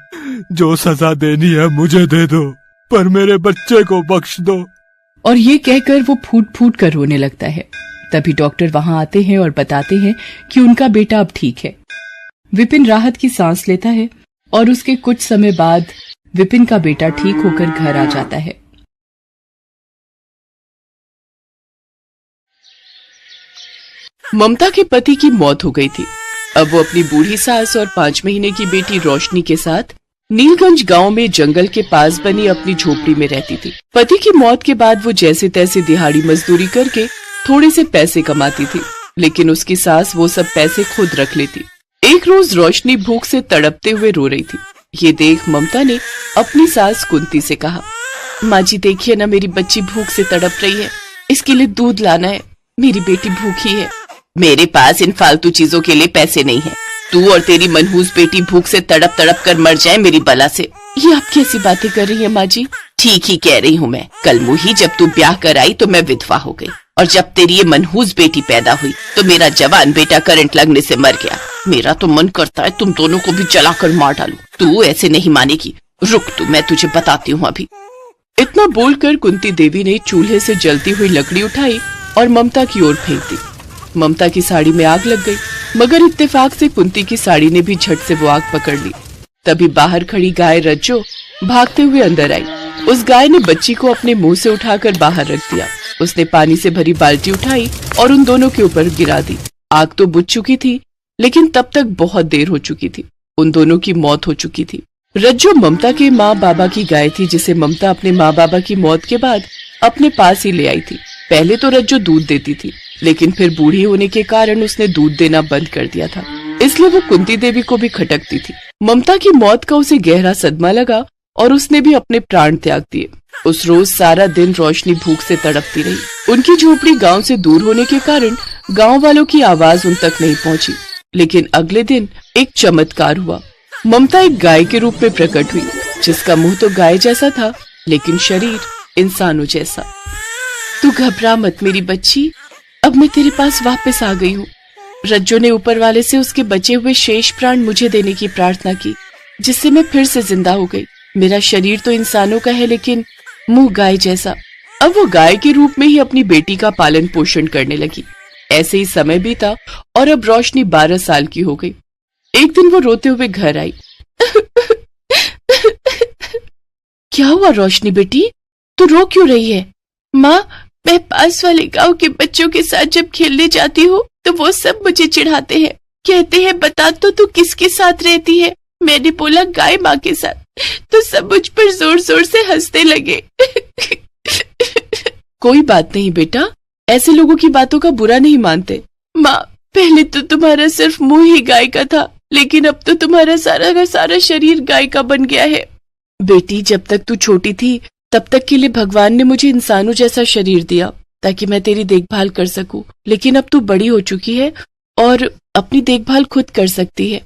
जो सजा देनी है मुझे दे दो, पर मेरे बच्चे को बख्श दो। और ये कहकर वो फूट फूट कर रोने लगता है। तभी डॉक्टर वहां आते हैं और बताते हैं कि उनका बेटा अब ठीक है। विपिन राहत की सांस लेता है और उसके कुछ समय बाद विपिन का बेटा ठीक होकर घर आ जाता है। ममता के पति की मौत हो गई थी। अब वो अपनी बूढ़ी सास और 5 महीने की बेटी रोशनी के साथ नीलगंज गांव में जंगल के पास बनी अपनी झोपड़ी में रहती थी। पति की मौत के बाद वो जैसे तैसे दिहाड़ी मजदूरी करके थोड़े से पैसे कमाती थी, लेकिन उसकी सास वो सब पैसे खुद रख लेती। एक रोज रोशनी भूख से तड़पते हुए रो रही थी। ये देख ममता ने अपनी सास कुंती से कहा, माँ जी देखिए ना, मेरी बच्ची भूख से तड़प रही है, इसके लिए दूध लाना है, मेरी बेटी भूखी है। मेरे पास इन फालतू चीजों के लिए पैसे नहीं है। तू और तेरी मनहूस बेटी भूख से तड़प तड़प कर मर जाए मेरी बला से। ये आप कैसी बातें कर रही है माँ जी? ठीक ही कह रही हूँ मैं। कल मुही जब तू ब्याह कर आई तो मैं विधवा हो गई, और जब तेरी ये मनहूस बेटी पैदा हुई तो मेरा जवान बेटा करंट लगने से मर गया। मेरा तो मन करता है तुम दोनों को भी जलाकर मार डालूं। तू ऐसे नहीं मानेगी, रुक तू, मैं तुझे बताती हूँ अभी। इतना बोलकर कुंती देवी ने चूल्हे से जलती हुई लकड़ी उठाई और ममता की ओर फेंक दी। ममता की साड़ी में आग लग गई, मगर इत्तेफाक से कुंती की साड़ी ने भी झट से वो आग पकड़ ली। तभी बाहर खड़ी गाय रज्जो भागते हुए अंदर आई। उस गाय ने बच्ची को अपने मुंह से उठाकर बाहर रख दिया। उसने पानी से भरी बाल्टी उठाई और उन दोनों के ऊपर गिरा दी। आग तो बुझ चुकी थी, लेकिन तब तक बहुत देर हो चुकी थी। उन दोनों की मौत हो चुकी थी। रज्जो ममता के माँ बाबा की गाय थी, जिसे ममता अपने माँ बाबा की मौत के बाद अपने पास ही ले आई थी। पहले तो रज्जो दूध देती थी, लेकिन फिर बूढ़ी होने के कारण उसने दूध देना बंद कर दिया था, इसलिए वो कुंती देवी को भी खटकती थी। ममता की मौत का उसे गहरा सदमा लगा और उसने भी अपने प्राण त्याग दिए। उस रोज सारा दिन रोशनी भूख से तड़पती रही। उनकी झोपड़ी गांव से दूर होने के कारण गांव वालों की आवाज उन तक नहीं पहुंची। लेकिन अगले दिन एक चमत्कार हुआ। ममता एक गाय के रूप में प्रकट हुई, जिसका मुंह तो गाय जैसा था लेकिन शरीर इंसानों जैसा। तू घबरा मत मेरी बच्ची, अब मैं तेरे पास वापस आ गई हूँ। रज्जो ने ऊपर वाले से उसके बचे हुए शेष प्राण मुझे देने की प्रार्थना की, जिससे मैं फिर से जिंदा हो गई। मेरा शरीर तो इंसानों का है लेकिन मुंह गाय जैसा। अब वो गाय के रूप में ही अपनी बेटी का पालन पोषण करने लगी। ऐसे ही समय बीता और अब रोशनी 12 साल की हो गई। एक दिन वो रोते हुए घर आई। क्या हुआ रोशनी बेटी, तू रो क्यों रही है? माँ, मैं पास वाले गांव के बच्चों के साथ जब खेलने जाती हूँ तो वो सब मुझे चिढ़ाते हैं, कहते हैं बता तो तू किसके साथ रहती है। मैंने बोला गाय माँ के साथ, तो सब मुझ पर जोर जोर से हंसने लगे। कोई बात नहीं बेटा, ऐसे लोगों की बातों का बुरा नहीं मानते। माँ, पहले तो तुम्हारा सिर्फ मुंह ही गाय का था, लेकिन अब तो तुम्हारा सारा का सारा शरीर गाय का बन गया है। बेटी, जब तक तू छोटी थी तब तक के लिए भगवान ने मुझे इंसानों जैसा शरीर दिया ताकि मैं तेरी देखभाल कर सकूं। लेकिन अब तू बड़ी हो चुकी है और अपनी देखभाल खुद कर सकती है,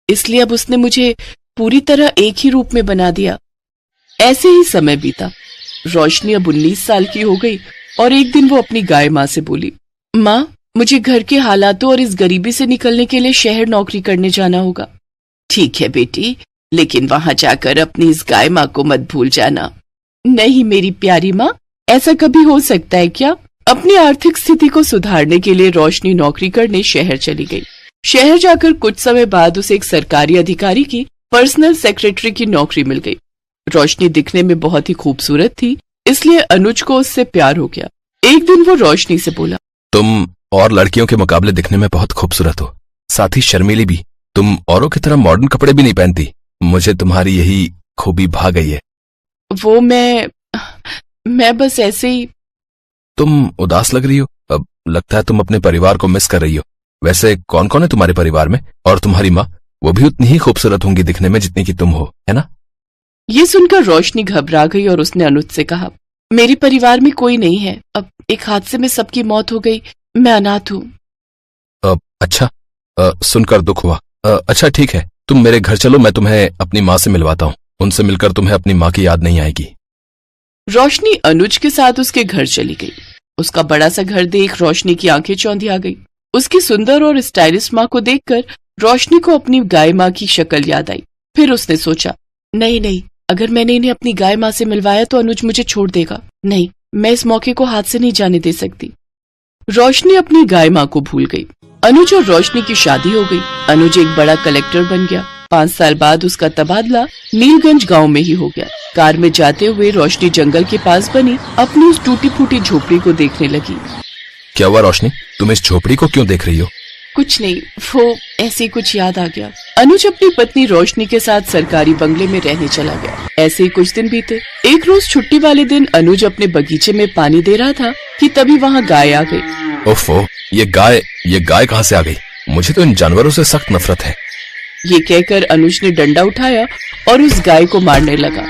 इसलिए अब उसने मुझे पूरी तरह एक ही रूप में बना दिया। ऐसे ही समय बीता। रोशनी अब 19 साल की हो गई और एक दिन वो अपनी गाय माँ से बोली, माँ, मुझे घर के हालातों और इस गरीबी से निकलने के लिए शहर नौकरी करने जाना होगा। ठीक है बेटी, लेकिन वहां जाकर अपनी इस गाय माँ को मत भूल जाना। नहीं मेरी प्यारी माँ, ऐसा कभी हो सकता है क्या? अपनी आर्थिक स्थिति को सुधारने के लिए रोशनी नौकरी करने शहर चली गई। शहर जाकर कुछ समय बाद उसे एक सरकारी अधिकारी की पर्सनल सेक्रेटरी की नौकरी मिल गई। रोशनी दिखने में बहुत ही खूबसूरत थी, इसलिए अनुज को उससे प्यार हो गया। एक दिन वो रोशनी से बोला, तुम और लड़कियों के मुकाबले दिखने में बहुत खूबसूरत हो, साथ ही शर्मीली भी। तुम औरों की तरह मॉडर्न कपड़े भी नहीं पहनती। मुझे तुम्हारी यही खूबी भा गई है। वो मैं बस ऐसे ही। तुम उदास लग रही हो। अब लगता है तुम अपने परिवार को मिस कर रही हो। वैसे कौन कौन है तुम्हारे परिवार में? और तुम्हारी माँ, वो भी उतनी ही खूबसूरत होंगी दिखने में जितनी कि तुम हो, है ना? ये सुनकर रोशनी घबरा गई और उसने अनुज से कहा, मेरे परिवार में कोई नहीं है। अब एक हादसे में सबकी मौत हो गई, मैं अनाथ हूँ। अच्छा, सुनकर दुख हुआ। अच्छा ठीक है, तुम मेरे घर चलो, मैं तुम्हें अपनी माँ से मिलवाता हूँ। उनसे मिलकर तुम्हें अपनी माँ की याद नहीं आएगी। रोशनी अनुज के साथ उसके घर चली गई। उसका बड़ा सा घर देख रोशनी की आंखें चौंधी आ गई। उसकी सुंदर और स्टाइलिश माँ को देखकर रोशनी को अपनी गाय माँ की शक्ल याद आई। फिर उसने सोचा, नहीं, अगर मैंने इन्हें अपनी गाय माँ से मिलवाया तो अनुज मुझे छोड़ देगा। नहीं, मैं इस मौके को हाथ से नहीं जाने दे सकती। रोशनी अपनी गाय माँ को भूल गई। अनुज और रोशनी की शादी हो गई। अनुज एक बड़ा कलेक्टर बन गया। 5 साल बाद उसका तबादला नीलगंज गांव में ही हो गया। कार में जाते हुए रोशनी जंगल के पास बनी अपनी उस टूटी फूटी झोपड़ी को देखने लगी। क्या हुआ रोशनी, तुम इस झोपड़ी को क्यों देख रही हो? कुछ नहीं, वो ऐसे ही कुछ याद आ गया। अनुज अपनी पत्नी रोशनी के साथ सरकारी बंगले में रहने चला गया। ऐसे ही कुछ दिन बीते। एक रोज छुट्टी वाले दिन अनुज अपने बगीचे में पानी दे रहा था कि तभी वहाँ गाय आ गई। ओफो, ये गाय कहाँ से आ गई? मुझे तो इन जानवरों से सख्त नफरत है। ये कहकर अनुज ने डंडा उठाया और उस गाय को मारने लगा।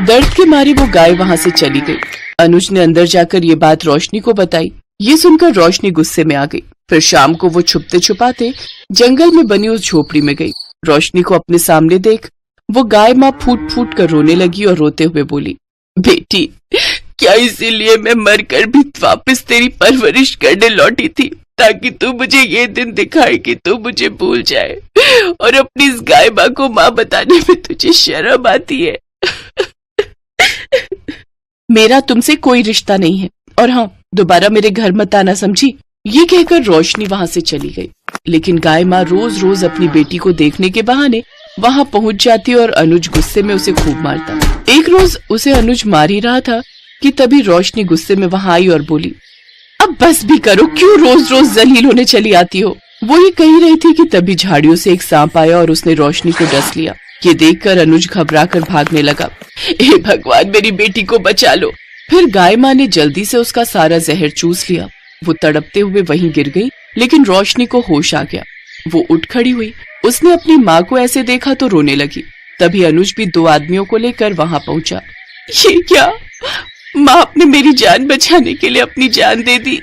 दर्द के मारे वो गाय वहाँ से चली गई। अनुज ने अंदर जाकर ये बात रोशनी को बताई। ये सुनकर रोशनी गुस्से में आ गई। फिर शाम को वो छुपते छुपाते जंगल में बनी उस झोपड़ी में गई। रोशनी को अपने सामने देख वो गाय माँ फूट फूट कर रोने लगी और रोते हुए बोली, बेटी, क्या इसीलिए मैं मरकर भी वापस तेरी परवरिश करने लौटी थी, ताकि तू मुझे ये दिन दिखाए कि तू मुझे भूल जाए, और अपनी इस गाय माँ को माँ बताने में तुझे शर्म आती है। मेरा तुमसे कोई रिश्ता नहीं है, और हाँ, दोबारा मेरे घर मत आना, समझी? ये कहकर रोशनी वहां से चली गई। लेकिन गाय माँ रोज रोज अपनी बेटी को देखने के बहाने वहां पहुंच जाती और अनुज गुस्से में उसे खूब मारता। एक रोज उसे अनुज मार ही रहा था कि तभी रोशनी गुस्से में वहां आई और बोली, अब बस भी करो, क्यों रोज रोज जलील होने चली आती हो? वो ये कही रही थी कि तभी झाड़ियों से एक सांप आया और उसने रोशनी को डस लिया। ये देखकर अनुज घबरा कर भागने लगा। हे भगवान, मेरी बेटी को बचा लो। फिर गाय माँ ने जल्दी से उसका सारा जहर चूस लिया। वो तड़पते हुए वहीं गिर गई, लेकिन रोशनी को होश आ गया। वो उठ खड़ी हुई। उसने अपनी माँ को ऐसे देखा तो रोने लगी। तभी अनुज भी 2 आदमियों को लेकर वहां पहुंचा। ये क्या? माँ आपने मेरी जान बचाने के लिए अपनी जान दे दी।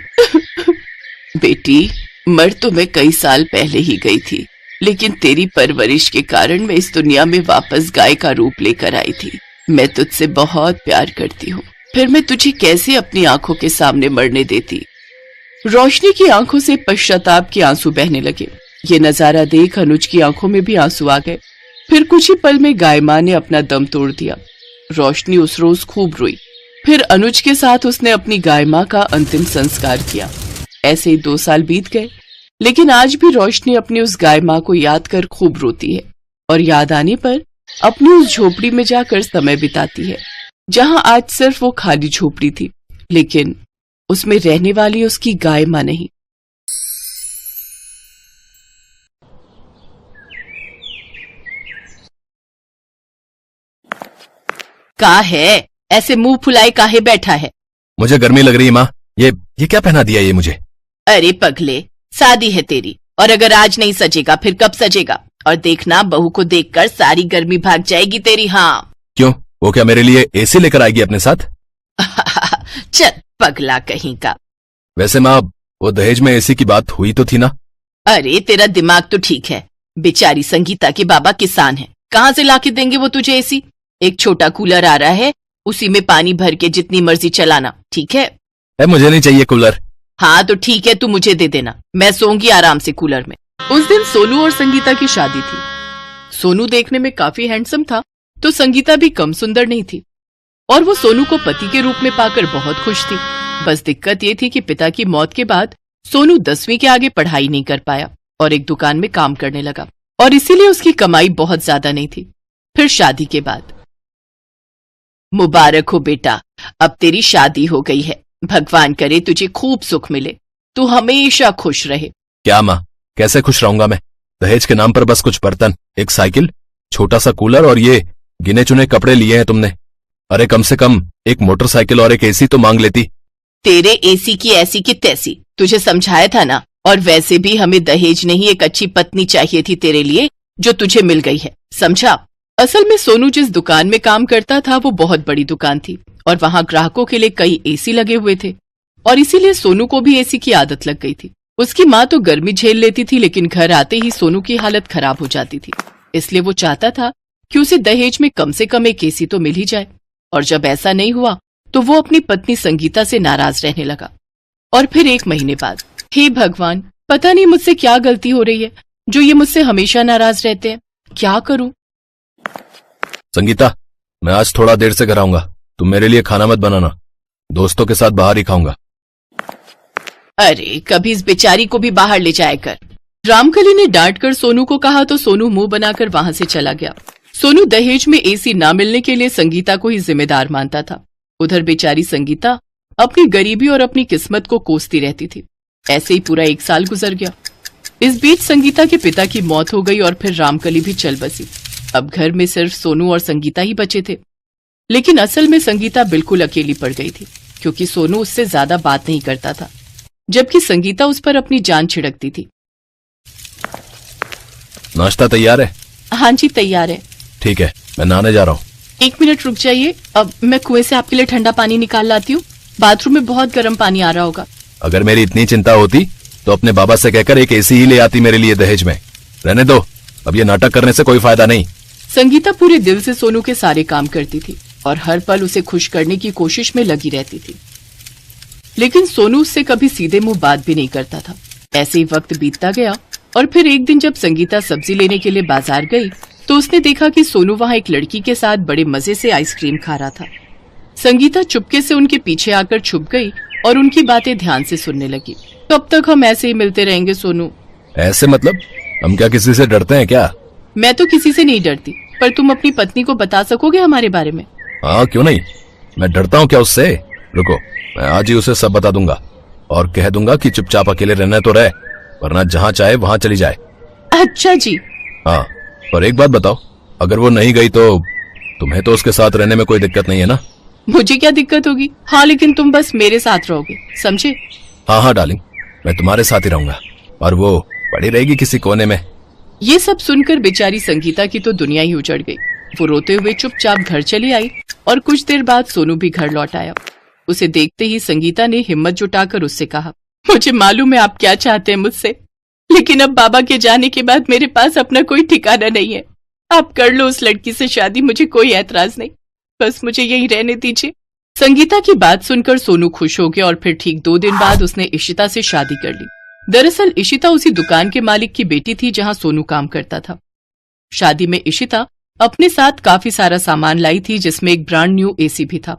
बेटी, मर तो मैं कई साल पहले ही गई थी, लेकिन तेरी परवरिश के कारण मैं इस दुनिया में वापस गाय का रूप लेकर आई थी। मैं तुझसे बहुत प्यार करती हूँ, फिर मैं तुझे कैसे अपनी आंखों के सामने मरने देती। रोशनी की आंखों से पश्चाताप के आंसू बहने लगे। ये नजारा देख अनुज की आंखों में भी आंसू आ गए। फिर कुछ ही पल में गाय माँ ने अपना दम तोड़ दिया। रोशनी उस रोज खूब रोई। फिर अनुज के साथ उसने अपनी गाय माँ का अंतिम संस्कार किया। ऐसे ही 2 साल बीत गए, लेकिन आज भी रोशनी अपनी उस गाय माँ को याद कर खूब रोती है और याद आने पर अपनी उस झोपड़ी में जाकर समय बिताती है, जहां आज सिर्फ वो खाली झोपड़ी थी, लेकिन उसमें रहने वाली उसकी गाय माँ नहीं। का है ऐसे मुंह फुलाए काहे बैठा है? मुझे गर्मी लग रही है माँ। ये क्या पहना दिया ये मुझे? अरे पगले, शादी है तेरी, और अगर आज नहीं सजेगा फिर कब सजेगा? और देखना, बहू को देखकर सारी गर्मी भाग जाएगी तेरी। हाँ। क्यों, वो क्या मेरे लिए एसी लेकर आएगी अपने साथ? चल पगला कहीं का। वैसे माँ, वो दहेज में एसी की बात हुई तो थी ना? अरे तेरा दिमाग तो ठीक है। बेचारी संगीता के बाबा किसान है, कहाँ से लाके देंगे वो तुझे एसी? एक छोटा कूलर आ रहा है, उसी में पानी भर के जितनी मर्जी चलाना, ठीक है? मुझे नहीं चाहिए कूलर। हाँ तो ठीक है, तू मुझे दे देना, मैं सोऊंगी आराम से कूलर में। उस दिन सोनू और संगीता की शादी थी। सोनू देखने में काफी हैंडसम था, तो संगीता भी कम सुंदर नहीं थी, और वो सोनू को पति के रूप में पाकर बहुत खुश थी। बस दिक्कत ये थी कि पिता की मौत के बाद सोनू 10वीं के आगे पढ़ाई नहीं कर पाया और एक दुकान में काम करने लगा, और इसीलिए उसकी कमाई बहुत ज्यादा नहीं थी। फिर शादी के बाद, मुबारक हो बेटा, अब तेरी शादी हो गई है। भगवान करे तुझे खूब सुख मिले, तू हमेशा खुश रहे। क्या माँ, कैसे खुश रहूंगा मैं? दहेज के नाम पर बस कुछ बर्तन, एक साइकिल, छोटा सा कूलर और ये गिने चुने कपड़े लिए हैं तुमने। अरे कम से कम एक मोटरसाइकिल और एक एसी तो मांग लेती। तेरे एसी की ऐसी की तैसी, तुझे समझाया था ना। और वैसे भी हमें दहेज नहीं, एक अच्छी पत्नी चाहिए थी तेरे लिए, जो तुझे मिल गई है, समझा? असल में सोनू जिस दुकान में काम करता था वो बहुत बड़ी दुकान थी, और वहां ग्राहकों के लिए कई एसी लगे हुए थे, और इसीलिए सोनू को भी एसी की आदत लग गई थी। उसकी माँ तो गर्मी झेल लेती थी, लेकिन घर आते ही सोनू की हालत खराब हो जाती थी। इसलिए वो चाहता था कि उसे दहेज में कम से कम एक एसी तो मिल ही जाए। और जब ऐसा नहीं हुआ तो वो अपनी पत्नी संगीता से नाराज रहने लगा। और फिर 1 महीने बाद, हे भगवान, पता नहीं मुझसे क्या गलती हो रही है जो ये मुझसे हमेशा नाराज रहते हैं, क्या करूं? संगीता, मैं आज थोड़ा देर से घर आऊंगा, तुम मेरे लिए खाना मत बनाना, दोस्तों के साथ बाहर ही खाऊंगा। अरे कभी इस बेचारी को भी बाहर ले जाया कर। रामकली ने डांट कर सोनू को कहा तो सोनू मुंह बनाकर वहां से चला गया। सोनू दहेज में एसी ना मिलने के लिए संगीता को ही जिम्मेदार मानता था। उधर बेचारी संगीता अपनी गरीबी और अपनी किस्मत को कोसती रहती थी। ऐसे ही पूरा 1 साल गुजर गया। इस बीच संगीता के पिता की मौत हो गई और फिर रामकली भी चल बसी। अब घर में सिर्फ सोनू और संगीता ही बचे थे, लेकिन असल में संगीता बिल्कुल अकेली पड़ गई थी, क्योंकि सोनू उससे ज्यादा बात नहीं करता था, जबकि संगीता उस पर अपनी जान छिड़कती थी। नाश्ता तैयार है? हाँ जी तैयार है। ठीक है, मैं नहाने जा रहा हूँ। 1 मिनट रुक जाइए, अब मैं कुएं से आपके लिए ठंडा पानी निकाल लाती हूँ। बाथरूम में बहुत गर्म पानी आ रहा होगा। अगर मेरी इतनी चिंता होती तो अपने बाबा से कहकर एक एसी ही ले आती मेरे लिए दहेज में। रहने दो, अब ये नाटक करने से कोई फायदा नहीं। संगीता पूरे दिल से सोनू के सारे काम करती थी और हर पल उसे खुश करने की कोशिश में लगी रहती थी, लेकिन सोनू उससे कभी सीधे मुंह बात भी नहीं करता था। ऐसे ही वक्त बीतता गया और फिर एक दिन जब संगीता सब्जी लेने के लिए बाजार गई तो उसने देखा कि सोनू वहां एक लड़की के साथ बड़े मजे से आइसक्रीम खा रहा था। संगीता चुपके से उनके पीछे आकर छुप गई और उनकी बातें ध्यान से सुनने लगी। कब तक हम ऐसे ही मिलते रहेंगे सोनू? ऐसे मतलब? हम क्या किसी से डरते हैं क्या? मैं तो किसी से नहीं डरती, पर तुम अपनी पत्नी को बता सकोगे हमारे बारे में? हाँ क्यों नहीं, मैं डरता हूँ क्या उससे? रुको, मैं आज ही उसे सब बता दूंगा और कह दूंगा कि चुपचाप अकेले रहना तो रहे, वरना जहाँ चाहे वहाँ चली जाए। अच्छा जी। हाँ, पर एक बात बताओ, अगर वो नहीं गई तो तुम्हें तो उसके साथ रहने में कोई दिक्कत नहीं है ना? मुझे क्या दिक्कत होगी? हाँ लेकिन तुम बस मेरे साथ रहोगे, समझे? हाँ हाँ डार्लिंग, मैं तुम्हारे साथ ही रहूंगा और वो पड़ी रहेगी किसी कोने में। ये सब सुनकर बेचारी संगीता की तो दुनिया ही उजड़ गई। वो रोते हुए चुपचाप घर चली आई और कुछ देर बाद सोनू भी घर लौट आया। उसे देखते ही संगीता ने हिम्मत जुटाकर उससे कहा, मुझे मालूम है आप क्या चाहते हैं मुझसे, लेकिन अब बाबा के जाने के बाद मेरे पास अपना कोई ठिकाना नहीं है। आप कर लो उस लड़की से शादी, मुझे कोई ऐतराज नहीं, बस मुझे यही रहने दीजिए। संगीता की बात सुनकर सोनू खुश हो गया और फिर ठीक 2 दिन बाद उसने इशिता से शादी कर ली। दरअसल इशिता उसी दुकान के मालिक की बेटी थी जहां सोनू काम करता था। शादी में इशिता अपने साथ काफी सारा सामान लाई थी, जिसमें एक ब्रांड न्यू एसी भी था।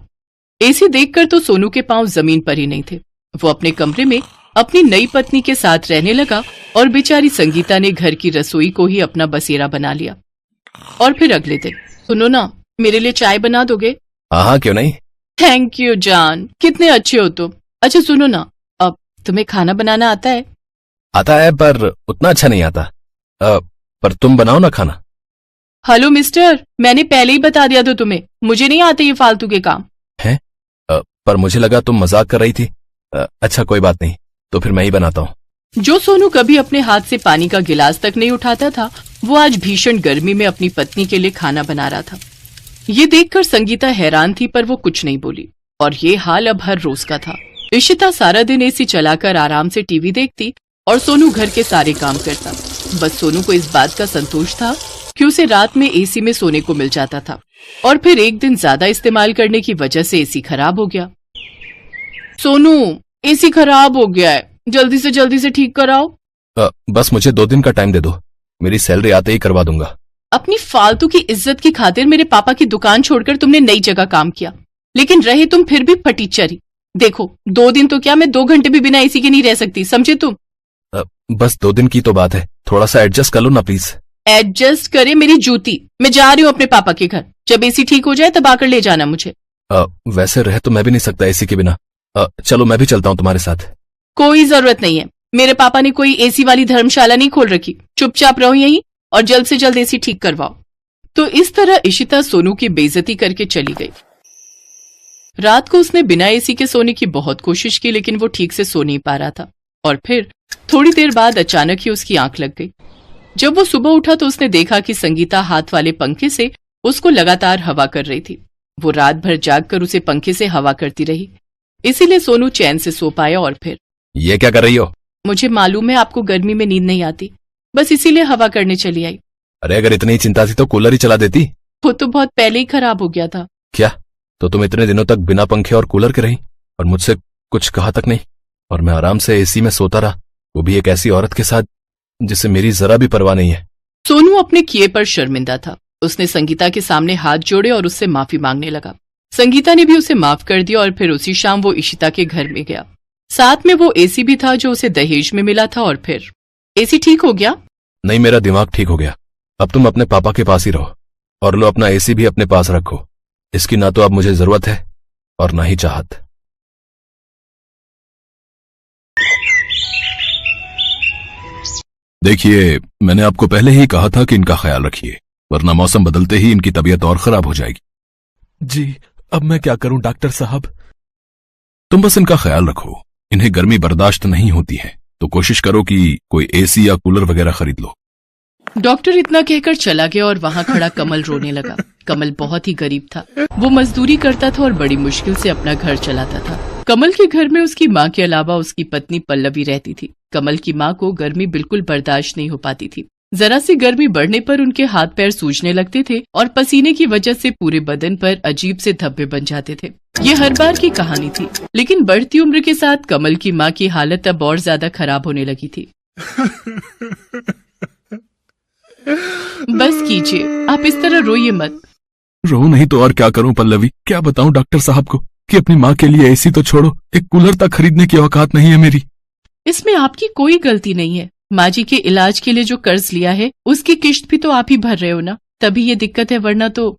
एसी देखकर तो सोनू के पांव जमीन पर ही नहीं थे। वो अपने कमरे में अपनी नई पत्नी के साथ रहने लगा और बेचारी संगीता ने घर की रसोई को ही अपना बसेरा बना लिया। और फिर अगले दिन, सुनो ना, मेरे लिए चाय बना दोगे? हाँ, क्यों नहीं। थैंक यू जान, कितने अच्छे हो तुम। अच्छा सुनो ना, अब तुम्हें खाना बनाना आता है? आता है, पर उतना अच्छा नहीं आता। पर तुम बनाओ ना खाना। हेलो मिस्टर, मैंने पहले ही बता दिया था तुम्हें, मुझे नहीं आते ये फालतू के काम। हैं? पर मुझे लगा तुम मजाक कर रही थी। अच्छा कोई बात नहीं, तो फिर मैं ही बनाता हूँ। जो सोनू कभी अपने हाथ से पानी का गिलास तक नहीं उठाता था, वो आज भीषण गर्मी में अपनी पत्नी के लिए खाना बना रहा था। ये देखकर संगीता हैरान थी, पर वो कुछ नहीं बोली। और ये हाल अब हर रोज का था। इशिता सारा दिन एसी चलाकर आराम से टीवी देखती और सोनू घर के सारे काम करता। बस सोनू को इस बात का संतोष था कि उसे रात में एसी में सोने को मिल जाता था। और फिर एक दिन ज्यादा इस्तेमाल करने की वजह से एसी खराब हो गया। सोनू, एसी खराब हो गया है, जल्दी से ठीक कराओ। बस मुझे 2 दिन का टाइम दे दो, मेरी सैलरी आते ही करवा दूंगा। अपनी फालतू की इज्जत की खातिर मेरे पापा की दुकान छोड़कर तुमने नई जगह काम किया, लेकिन रहे तुम फिर भी फटीचरी। देखो 2 दिन तो क्या, मैं 2 घंटे भी बिना एसी के नहीं रह सकती, समझे तुम? बस 2 दिन की तो बात है, थोड़ा सा एडजस्ट कर लो ना प्लीज। एडजस्ट करे मेरी जूती, मैं जा रही हूँ अपने पापा के घर। जब एसी ठीक हो जाए तब आकर ले जाना मुझे। वैसे रह तो मैं भी नहीं सकता एसी के बिना। चलो मैं भी चलता हूँ तुम्हारे साथ। कोई जरूरत नहीं है, मेरे पापा ने कोई एसी वाली धर्मशाला नहीं खोल रखी। चुपचाप रहो यहीं और जल्द से जल्द एसी ठीक करवाओ। तो इस तरह इशिता सोनू की बेइज्जती करके चली गई। रात को उसने बिना एसी के सोने की बहुत कोशिश की, लेकिन वो ठीक से सो नहीं पा रहा था। और फिर थोड़ी देर बाद अचानक ही उसकी आंख लग गई। जब वो सुबह उठा तो उसने देखा कि संगीता हाथ वाले पंखे से उसको लगातार हवा कर रही थी। वो रात भर जागकर उसे पंखे से हवा करती रही, इसीलिए सोनू चैन से सो पाया। और फिर, ये क्या कर रही हो? मुझे मालूम है आपको गर्मी में नींद नहीं आती, बस इसीलिए हवा करने चली आई। अरे अगर इतनी चिंता थी तो कूलर ही चला देती। वो तो बहुत पहले ही खराब हो गया था। क्या? तो तुम इतने दिनों तक बिना पंखे और कूलर के रही और मुझसे कुछ कहा तक नहीं, और मैं आराम से एसी में सोता रहा, वो भी एक ऐसी औरत के साथ जिसे मेरी जरा भी परवाह नहीं है। सोनू अपने किए पर शर्मिंदा था। उसने संगीता के सामने हाथ जोड़े और उससे माफी मांगने लगा। संगीता ने भी उसे माफ कर दिया और फिर उसी शाम वो इशिता के घर में गया। साथ में वो एसी भी था जो उसे दहेज में मिला था। और फिर एसी ठीक हो गया? नहीं, मेरा दिमाग ठीक हो गया। अब तुम अपने पापा के पास ही रहो और लो अपना एसी भी अपने पास रखो। इसकी ना तो अब मुझे जरूरत है और ना ही चाहत। देखिए, मैंने आपको पहले ही कहा था कि इनका ख्याल रखिए, वरना मौसम बदलते ही इनकी तबीयत और खराब हो जाएगी। जी, अब मैं क्या करूं डॉक्टर साहब? तुम बस इनका ख्याल रखो। इन्हें गर्मी बर्दाश्त नहीं होती है, तो कोशिश करो कि कोई एसी या कूलर वगैरह खरीद लो। डॉक्टर इतना कहकर चला गया और वहां खड़ा कमल रोने लगा। कमल बहुत ही गरीब था। वो मजदूरी करता था और बड़ी मुश्किल से अपना घर चलाता था। कमल के घर में उसकी माँ के अलावा उसकी पत्नी पल्लवी रहती थी। कमल की माँ को गर्मी बिल्कुल बर्दाश्त नहीं हो पाती थी। जरा सी गर्मी बढ़ने पर उनके हाथ पैर सूजने लगते थे और पसीने की वजह से पूरे बदन पर अजीब से धब्बे बन जाते थे। ये हर बार की कहानी थी, लेकिन बढ़ती उम्र के साथ कमल की माँ की हालत अब और ज्यादा खराब होने लगी थी। बस कीजिए, आप इस तरह रोइए मत। रो नहीं तो और क्या करूं पल्लवी? क्या बताऊं डॉक्टर साहब को कि अपनी माँ के लिए एसी तो छोड़ो, एक कूलर तक खरीदने की औकात नहीं है मेरी। इसमें आपकी कोई गलती नहीं है। माँ जी के इलाज के लिए जो कर्ज लिया है उसकी किश्त भी तो आप ही भर रहे हो ना, तभी ये दिक्कत है, वरना तो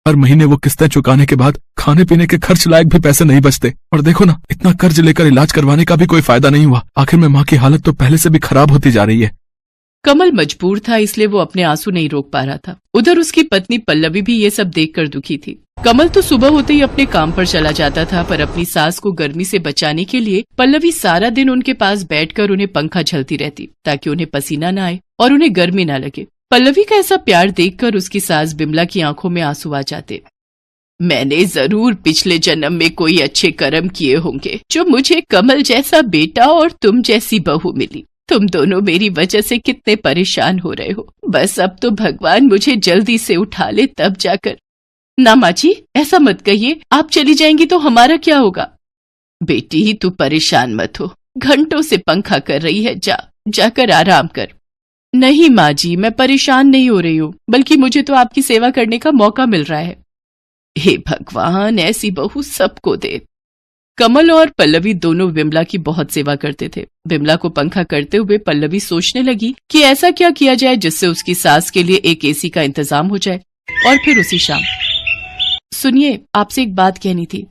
हर महीने वो किस्तें चुकाने के बाद खाने पीने के खर्च लायक भी पैसे नहीं बचते। और देखो ना, इतना कर्ज लेकर इलाज करवाने का भी कोई फायदा नहीं हुआ। आखिर में माँ की हालत तो पहले से भी खराब होती जा रही है। कमल मजबूर था, इसलिए वो अपने आंसू नहीं रोक पा रहा था। उधर उसकी पत्नी पल्लवी भी ये सब देखकर दुखी थी। कमल तो सुबह होते ही अपने काम पर चला जाता था, पर अपनी सास को गर्मी से बचाने के लिए पल्लवी सारा दिन उनके पास बैठकर उन्हें पंखा झलती रहती, ताकि उन्हें पसीना न आए और उन्हें गर्मी न लगे। पल्लवी का ऐसा प्यार देखकर उसकी सास बिमला की आंखों में आंसू आ जाते। मैंने जरूर पिछले जन्म में कोई अच्छे कर्म किए होंगे जो मुझे कमल जैसा बेटा और तुम जैसी बहू मिली। तुम दोनों मेरी वजह से कितने परेशान हो रहे हो। बस अब तो भगवान मुझे जल्दी से उठा ले तब जाकर। ना माँ जी, ऐसा मत कहिए, आप चली जाएंगी तो हमारा क्या होगा। बेटी तू परेशान मत हो, घंटों से पंखा कर रही है, जाकर आराम कर। नहीं माँ जी, मैं परेशान नहीं हो रही हूँ, बल्कि मुझे तो आपकी सेवा करने का मौका मिल रहा है। हे भगवान, ऐसी बहू सबको दे। कमल और पल्लवी दोनों बिमला की बहुत सेवा करते थे। बिमला को पंखा करते हुए पल्लवी सोचने लगी कि ऐसा क्या किया जाए जिससे उसकी सास के लिए एक एसी का इंतजाम हो जाए। और फिर उसी शाम, सुनिए, आपसे एक बात कहनी थी।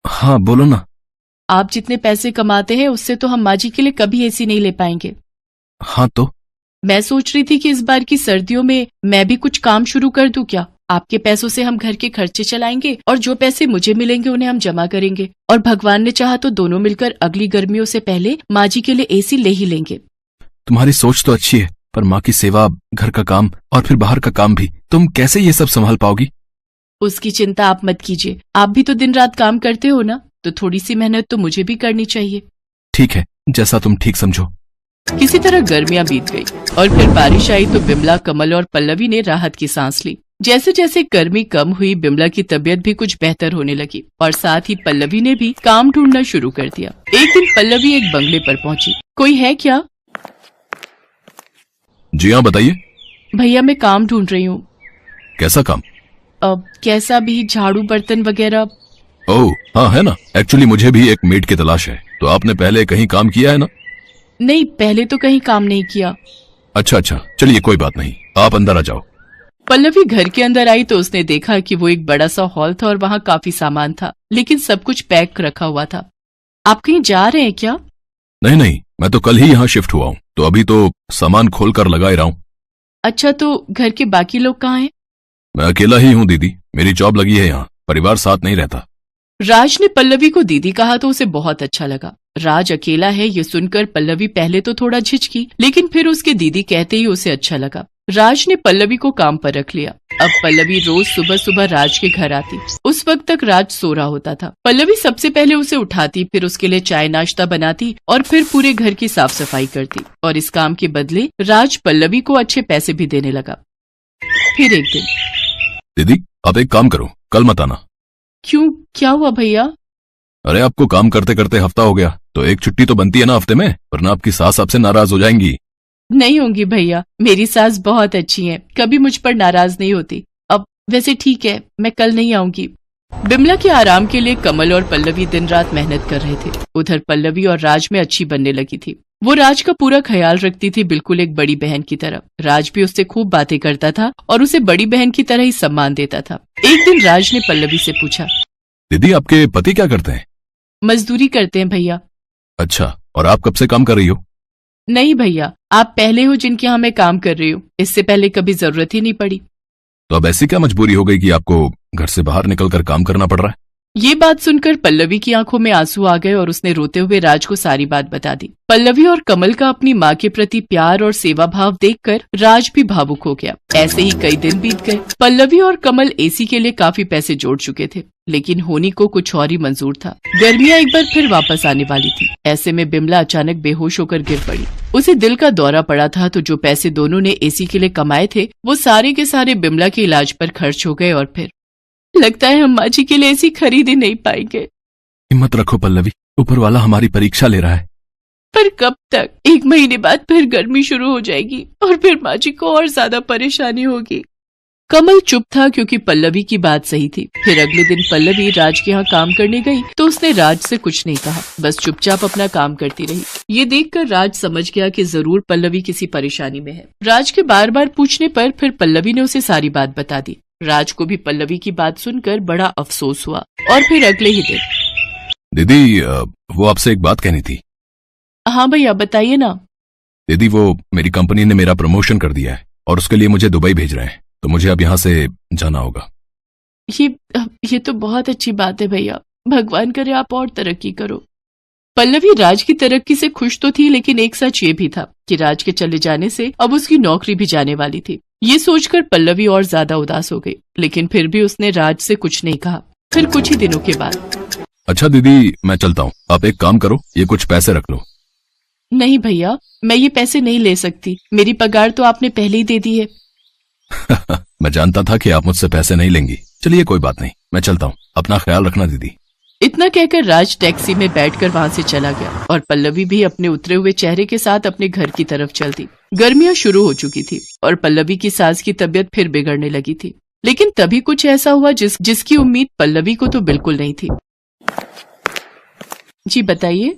हाँ बोलो ना। आप जितने पैसे कमाते हैं उससे तो हम माँ जी के लिए कभी एसी नहीं ले पाएंगे। हाँ तो? मैं सोच रही थी कि इस बार की सर्दियों में मैं भी कुछ काम शुरू कर दूं क्या। आपके पैसों से हम घर के खर्चे चलाएंगे और जो पैसे मुझे मिलेंगे उन्हें हम जमा करेंगे, और भगवान ने चाहा तो दोनों मिलकर अगली गर्मियों से पहले माँ जी के लिए एसी ले ही लेंगे। तुम्हारी सोच तो अच्छी है, पर माँ की सेवा, घर का काम और फिर बाहर का काम भी, तुम कैसे ये सब संभाल पाओगी? उसकी चिंता आप मत कीजिए, आप भी तो दिन रात काम करते हो ना, तो थोड़ी सी मेहनत तो मुझे भी करनी चाहिए। ठीक है, जैसा तुम ठीक समझो। किसी तरह गर्मियां बीत गई और फिर बारिश आई तो बिमला, कमल और पल्लवी ने राहत की सांस ली। जैसे जैसे गर्मी कम हुई, बिमला की तबीयत भी कुछ बेहतर होने लगी और साथ ही पल्लवी ने भी काम ढूंढना शुरू कर दिया। एक दिन पल्लवी एक बंगले पर पहुंची। कोई है क्या? जी हाँ, बताइए। भैया, मैं काम ढूंढ रही हूँ। कैसा काम? अब कैसा भी, झाड़ू बर्तन वगैरह। ओह हाँ, है ना। एक्चुअली मुझे भी एक मेड की तलाश है। तो आपने पहले कहीं काम किया है ना? नहीं, पहले तो कहीं काम नहीं किया। अच्छा, चलिए कोई बात नहीं, आप अंदर आ जाओ। पल्लवी घर के अंदर आई तो उसने देखा कि वो एक बड़ा सा हॉल था और वहाँ काफी सामान था, लेकिन सब कुछ पैक रखा हुआ था। आप कहीं जा रहे हैं क्या? नहीं, मैं तो कल ही यहाँ शिफ्ट हुआ हूँ, तो अभी तो सामान खोल कर लगा ही रहा हूँ। अच्छा, तो घर के बाकी लोग कहाँ हैं? मैं अकेला ही हूँ दीदी, मेरी जॉब लगी है यहाँ, परिवार साथ नहीं रहता। राज ने पल्लवी को दीदी कहा तो उसे बहुत अच्छा लगा। राज अकेला है ये सुनकर पल्लवी पहले तो थोड़ा झिझकी, लेकिन फिर उसके दीदी कहते ही उसे अच्छा लगा। राज ने पल्लवी को काम पर रख लिया। अब पल्लवी रोज सुबह सुबह राज के घर आती। उस वक्त तक राज सो रहा होता था। पल्लवी सबसे पहले उसे उठाती, फिर उसके लिए चाय नाश्ता बनाती और फिर पूरे घर की साफ सफाई करती, और इस काम के बदले राज पल्लवी को अच्छे पैसे भी देने लगा। फिर एक दिन, दीदी आप एक काम करो, कल मत आना। क्यों, क्या हुआ भैया? अरे आपको काम करते करते हफ्ता हो गया, तो एक छुट्टी तो बनती है ना हफ्ते में, वरना आपकी सास आपसे नाराज हो जाएंगी। नहीं होंगी भैया, मेरी सास बहुत अच्छी है, कभी मुझ पर नाराज नहीं होती। अब वैसे ठीक है, मैं कल नहीं आऊंगी। बिमला के आराम के लिए कमल और पल्लवी दिन रात मेहनत कर रहे थे। उधर पल्लवी और राज में अच्छी बनने लगी थी। वो राज का पूरा ख्याल रखती थी, बिल्कुल एक बड़ी बहन की तरह। राज भी उससे खूब बातें करता था और उसे बड़ी बहन की तरह ही सम्मान देता था। एक दिन राज ने पल्लवी से पूछा, दीदी आपके पति क्या करते हैं? मजदूरी करते हैं भैया। अच्छा, और आप कब से काम कर रही हो? नहीं भैया, आप पहले हो जिनके यहाँ मैं काम कर रही हूँ, इससे पहले कभी जरूरत ही नहीं पड़ी। तो अब ऐसी क्या मजबूरी हो गई कि आपको घर से बाहर निकलकर काम करना पड़ रहा है? ये बात सुनकर पल्लवी की आंखों में आंसू आ गए और उसने रोते हुए राज को सारी बात बता दी। पल्लवी और कमल का अपनी माँ के प्रति प्यार और सेवा भाव देखकर राज भी भावुक हो गया। ऐसे ही कई दिन बीत गए। पल्लवी और कमल एसी के लिए काफी पैसे जोड़ चुके थे, लेकिन होनी को कुछ और ही मंजूर था। गर्मियाँ एक बार फिर वापस आने वाली थी। ऐसे में बिमला अचानक बेहोश होकर गिर पड़ी। उसे दिल का दौरा पड़ा था, तो जो पैसे दोनों ने एसी के लिए कमाए थे वो सारे के सारे बिमला के इलाज पर खर्च हो गए। और फिर लगता है हम माँ जी के लिए एसी खरीद ही नहीं पाएंगे। हिम्मत रखो पल्लवी, ऊपर वाला हमारी परीक्षा ले रहा है। पर कब तक? 1 महीने बाद फिर गर्मी शुरू हो जाएगी और फिर माँ जी को और ज्यादा परेशानी होगी। कमल चुप था क्योंकि पल्लवी की बात सही थी। फिर अगले दिन पल्लवी राज के यहाँ काम करने गई तो उसने राज से कुछ नहीं कहा, बस चुपचाप अपना काम करती रही। ये देखकर राज समझ गया कि जरूर पल्लवी किसी परेशानी में है। राज के बार बार पूछने पर फिर पल्लवी ने उसे सारी बात बता दी। राज को भी पल्लवी की बात सुनकर बड़ा अफसोस हुआ। और फिर अगले ही दिन, दीदी वो आपसे एक बात कहनी थी। हाँ भैया, बताइए ना। दीदी वो मेरी कंपनी ने मेरा प्रमोशन कर दिया है और उसके लिए मुझे दुबई भेज रहे हैं, तो मुझे अब यहाँ से जाना होगा। ये तो बहुत अच्छी बात है भैया, भगवान करे आप और तरक्की करो। पल्लवी राज की तरक्की से खुश तो थी, लेकिन एक सच ये भी था कि राज के चले जाने से अब उसकी नौकरी भी जाने वाली थी। ये सोचकर पल्लवी और ज्यादा उदास हो गई, लेकिन फिर भी उसने राज से कुछ नहीं कहा। फिर कुछ ही दिनों के बाद, अच्छा दीदी, मैं चलता हूँ। आप एक काम करो, ये कुछ पैसे रख लो। नहीं भैया, मैं ये पैसे नहीं ले सकती। मेरी पगार तो आपने पहले ही दे दी है। मैं जानता था कि आप मुझसे पैसे नहीं लेंगी। चलिए कोई बात नहीं, मैं चलता हूँ। अपना ख्याल रखना दीदी। इतना कहकर राज टैक्सी में बैठकर वहां से चला गया और पल्लवी भी अपने उतरे हुए चेहरे के साथ अपने घर की तरफ चल दी। गर्मियां शुरू हो चुकी थी और पल्लवी की सास की तबीयत फिर बिगड़ने लगी थी। लेकिन तभी कुछ ऐसा हुआ जिसकी उम्मीद पल्लवी को तो बिल्कुल नहीं थी। जी बताइए।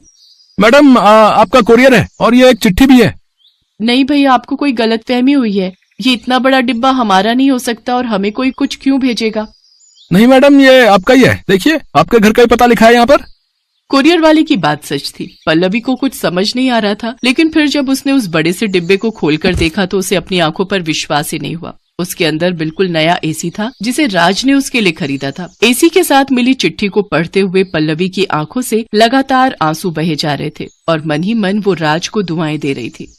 मैडम, आपका कोरियर है और ये एक चिट्ठी भी है। नहीं भैया, आपको कोई गलतफहमी हुई है। ये इतना बड़ा डिब्बा हमारा नहीं हो सकता और हमें कोई कुछ क्यों भेजेगा? नहीं मैडम, ये आपका ही है। देखिए, आपके घर का ही पता लिखा है यहाँ पर। कुरियर वाले की बात सच थी। पल्लवी को कुछ समझ नहीं आ रहा था, लेकिन फिर जब उसने उस बड़े से डिब्बे को खोलकर देखा तो उसे अपनी आंखों पर विश्वास ही नहीं हुआ। उसके अंदर बिल्कुल नया एसी था जिसे राज ने उसके लिए खरीदा था। एसी के साथ मिली चिट्ठी को पढ़ते हुए पल्लवी की आंखों से लगातार आंसू बहे जा रहे थे और मन ही मन वो राज को दुआएं दे रही थी।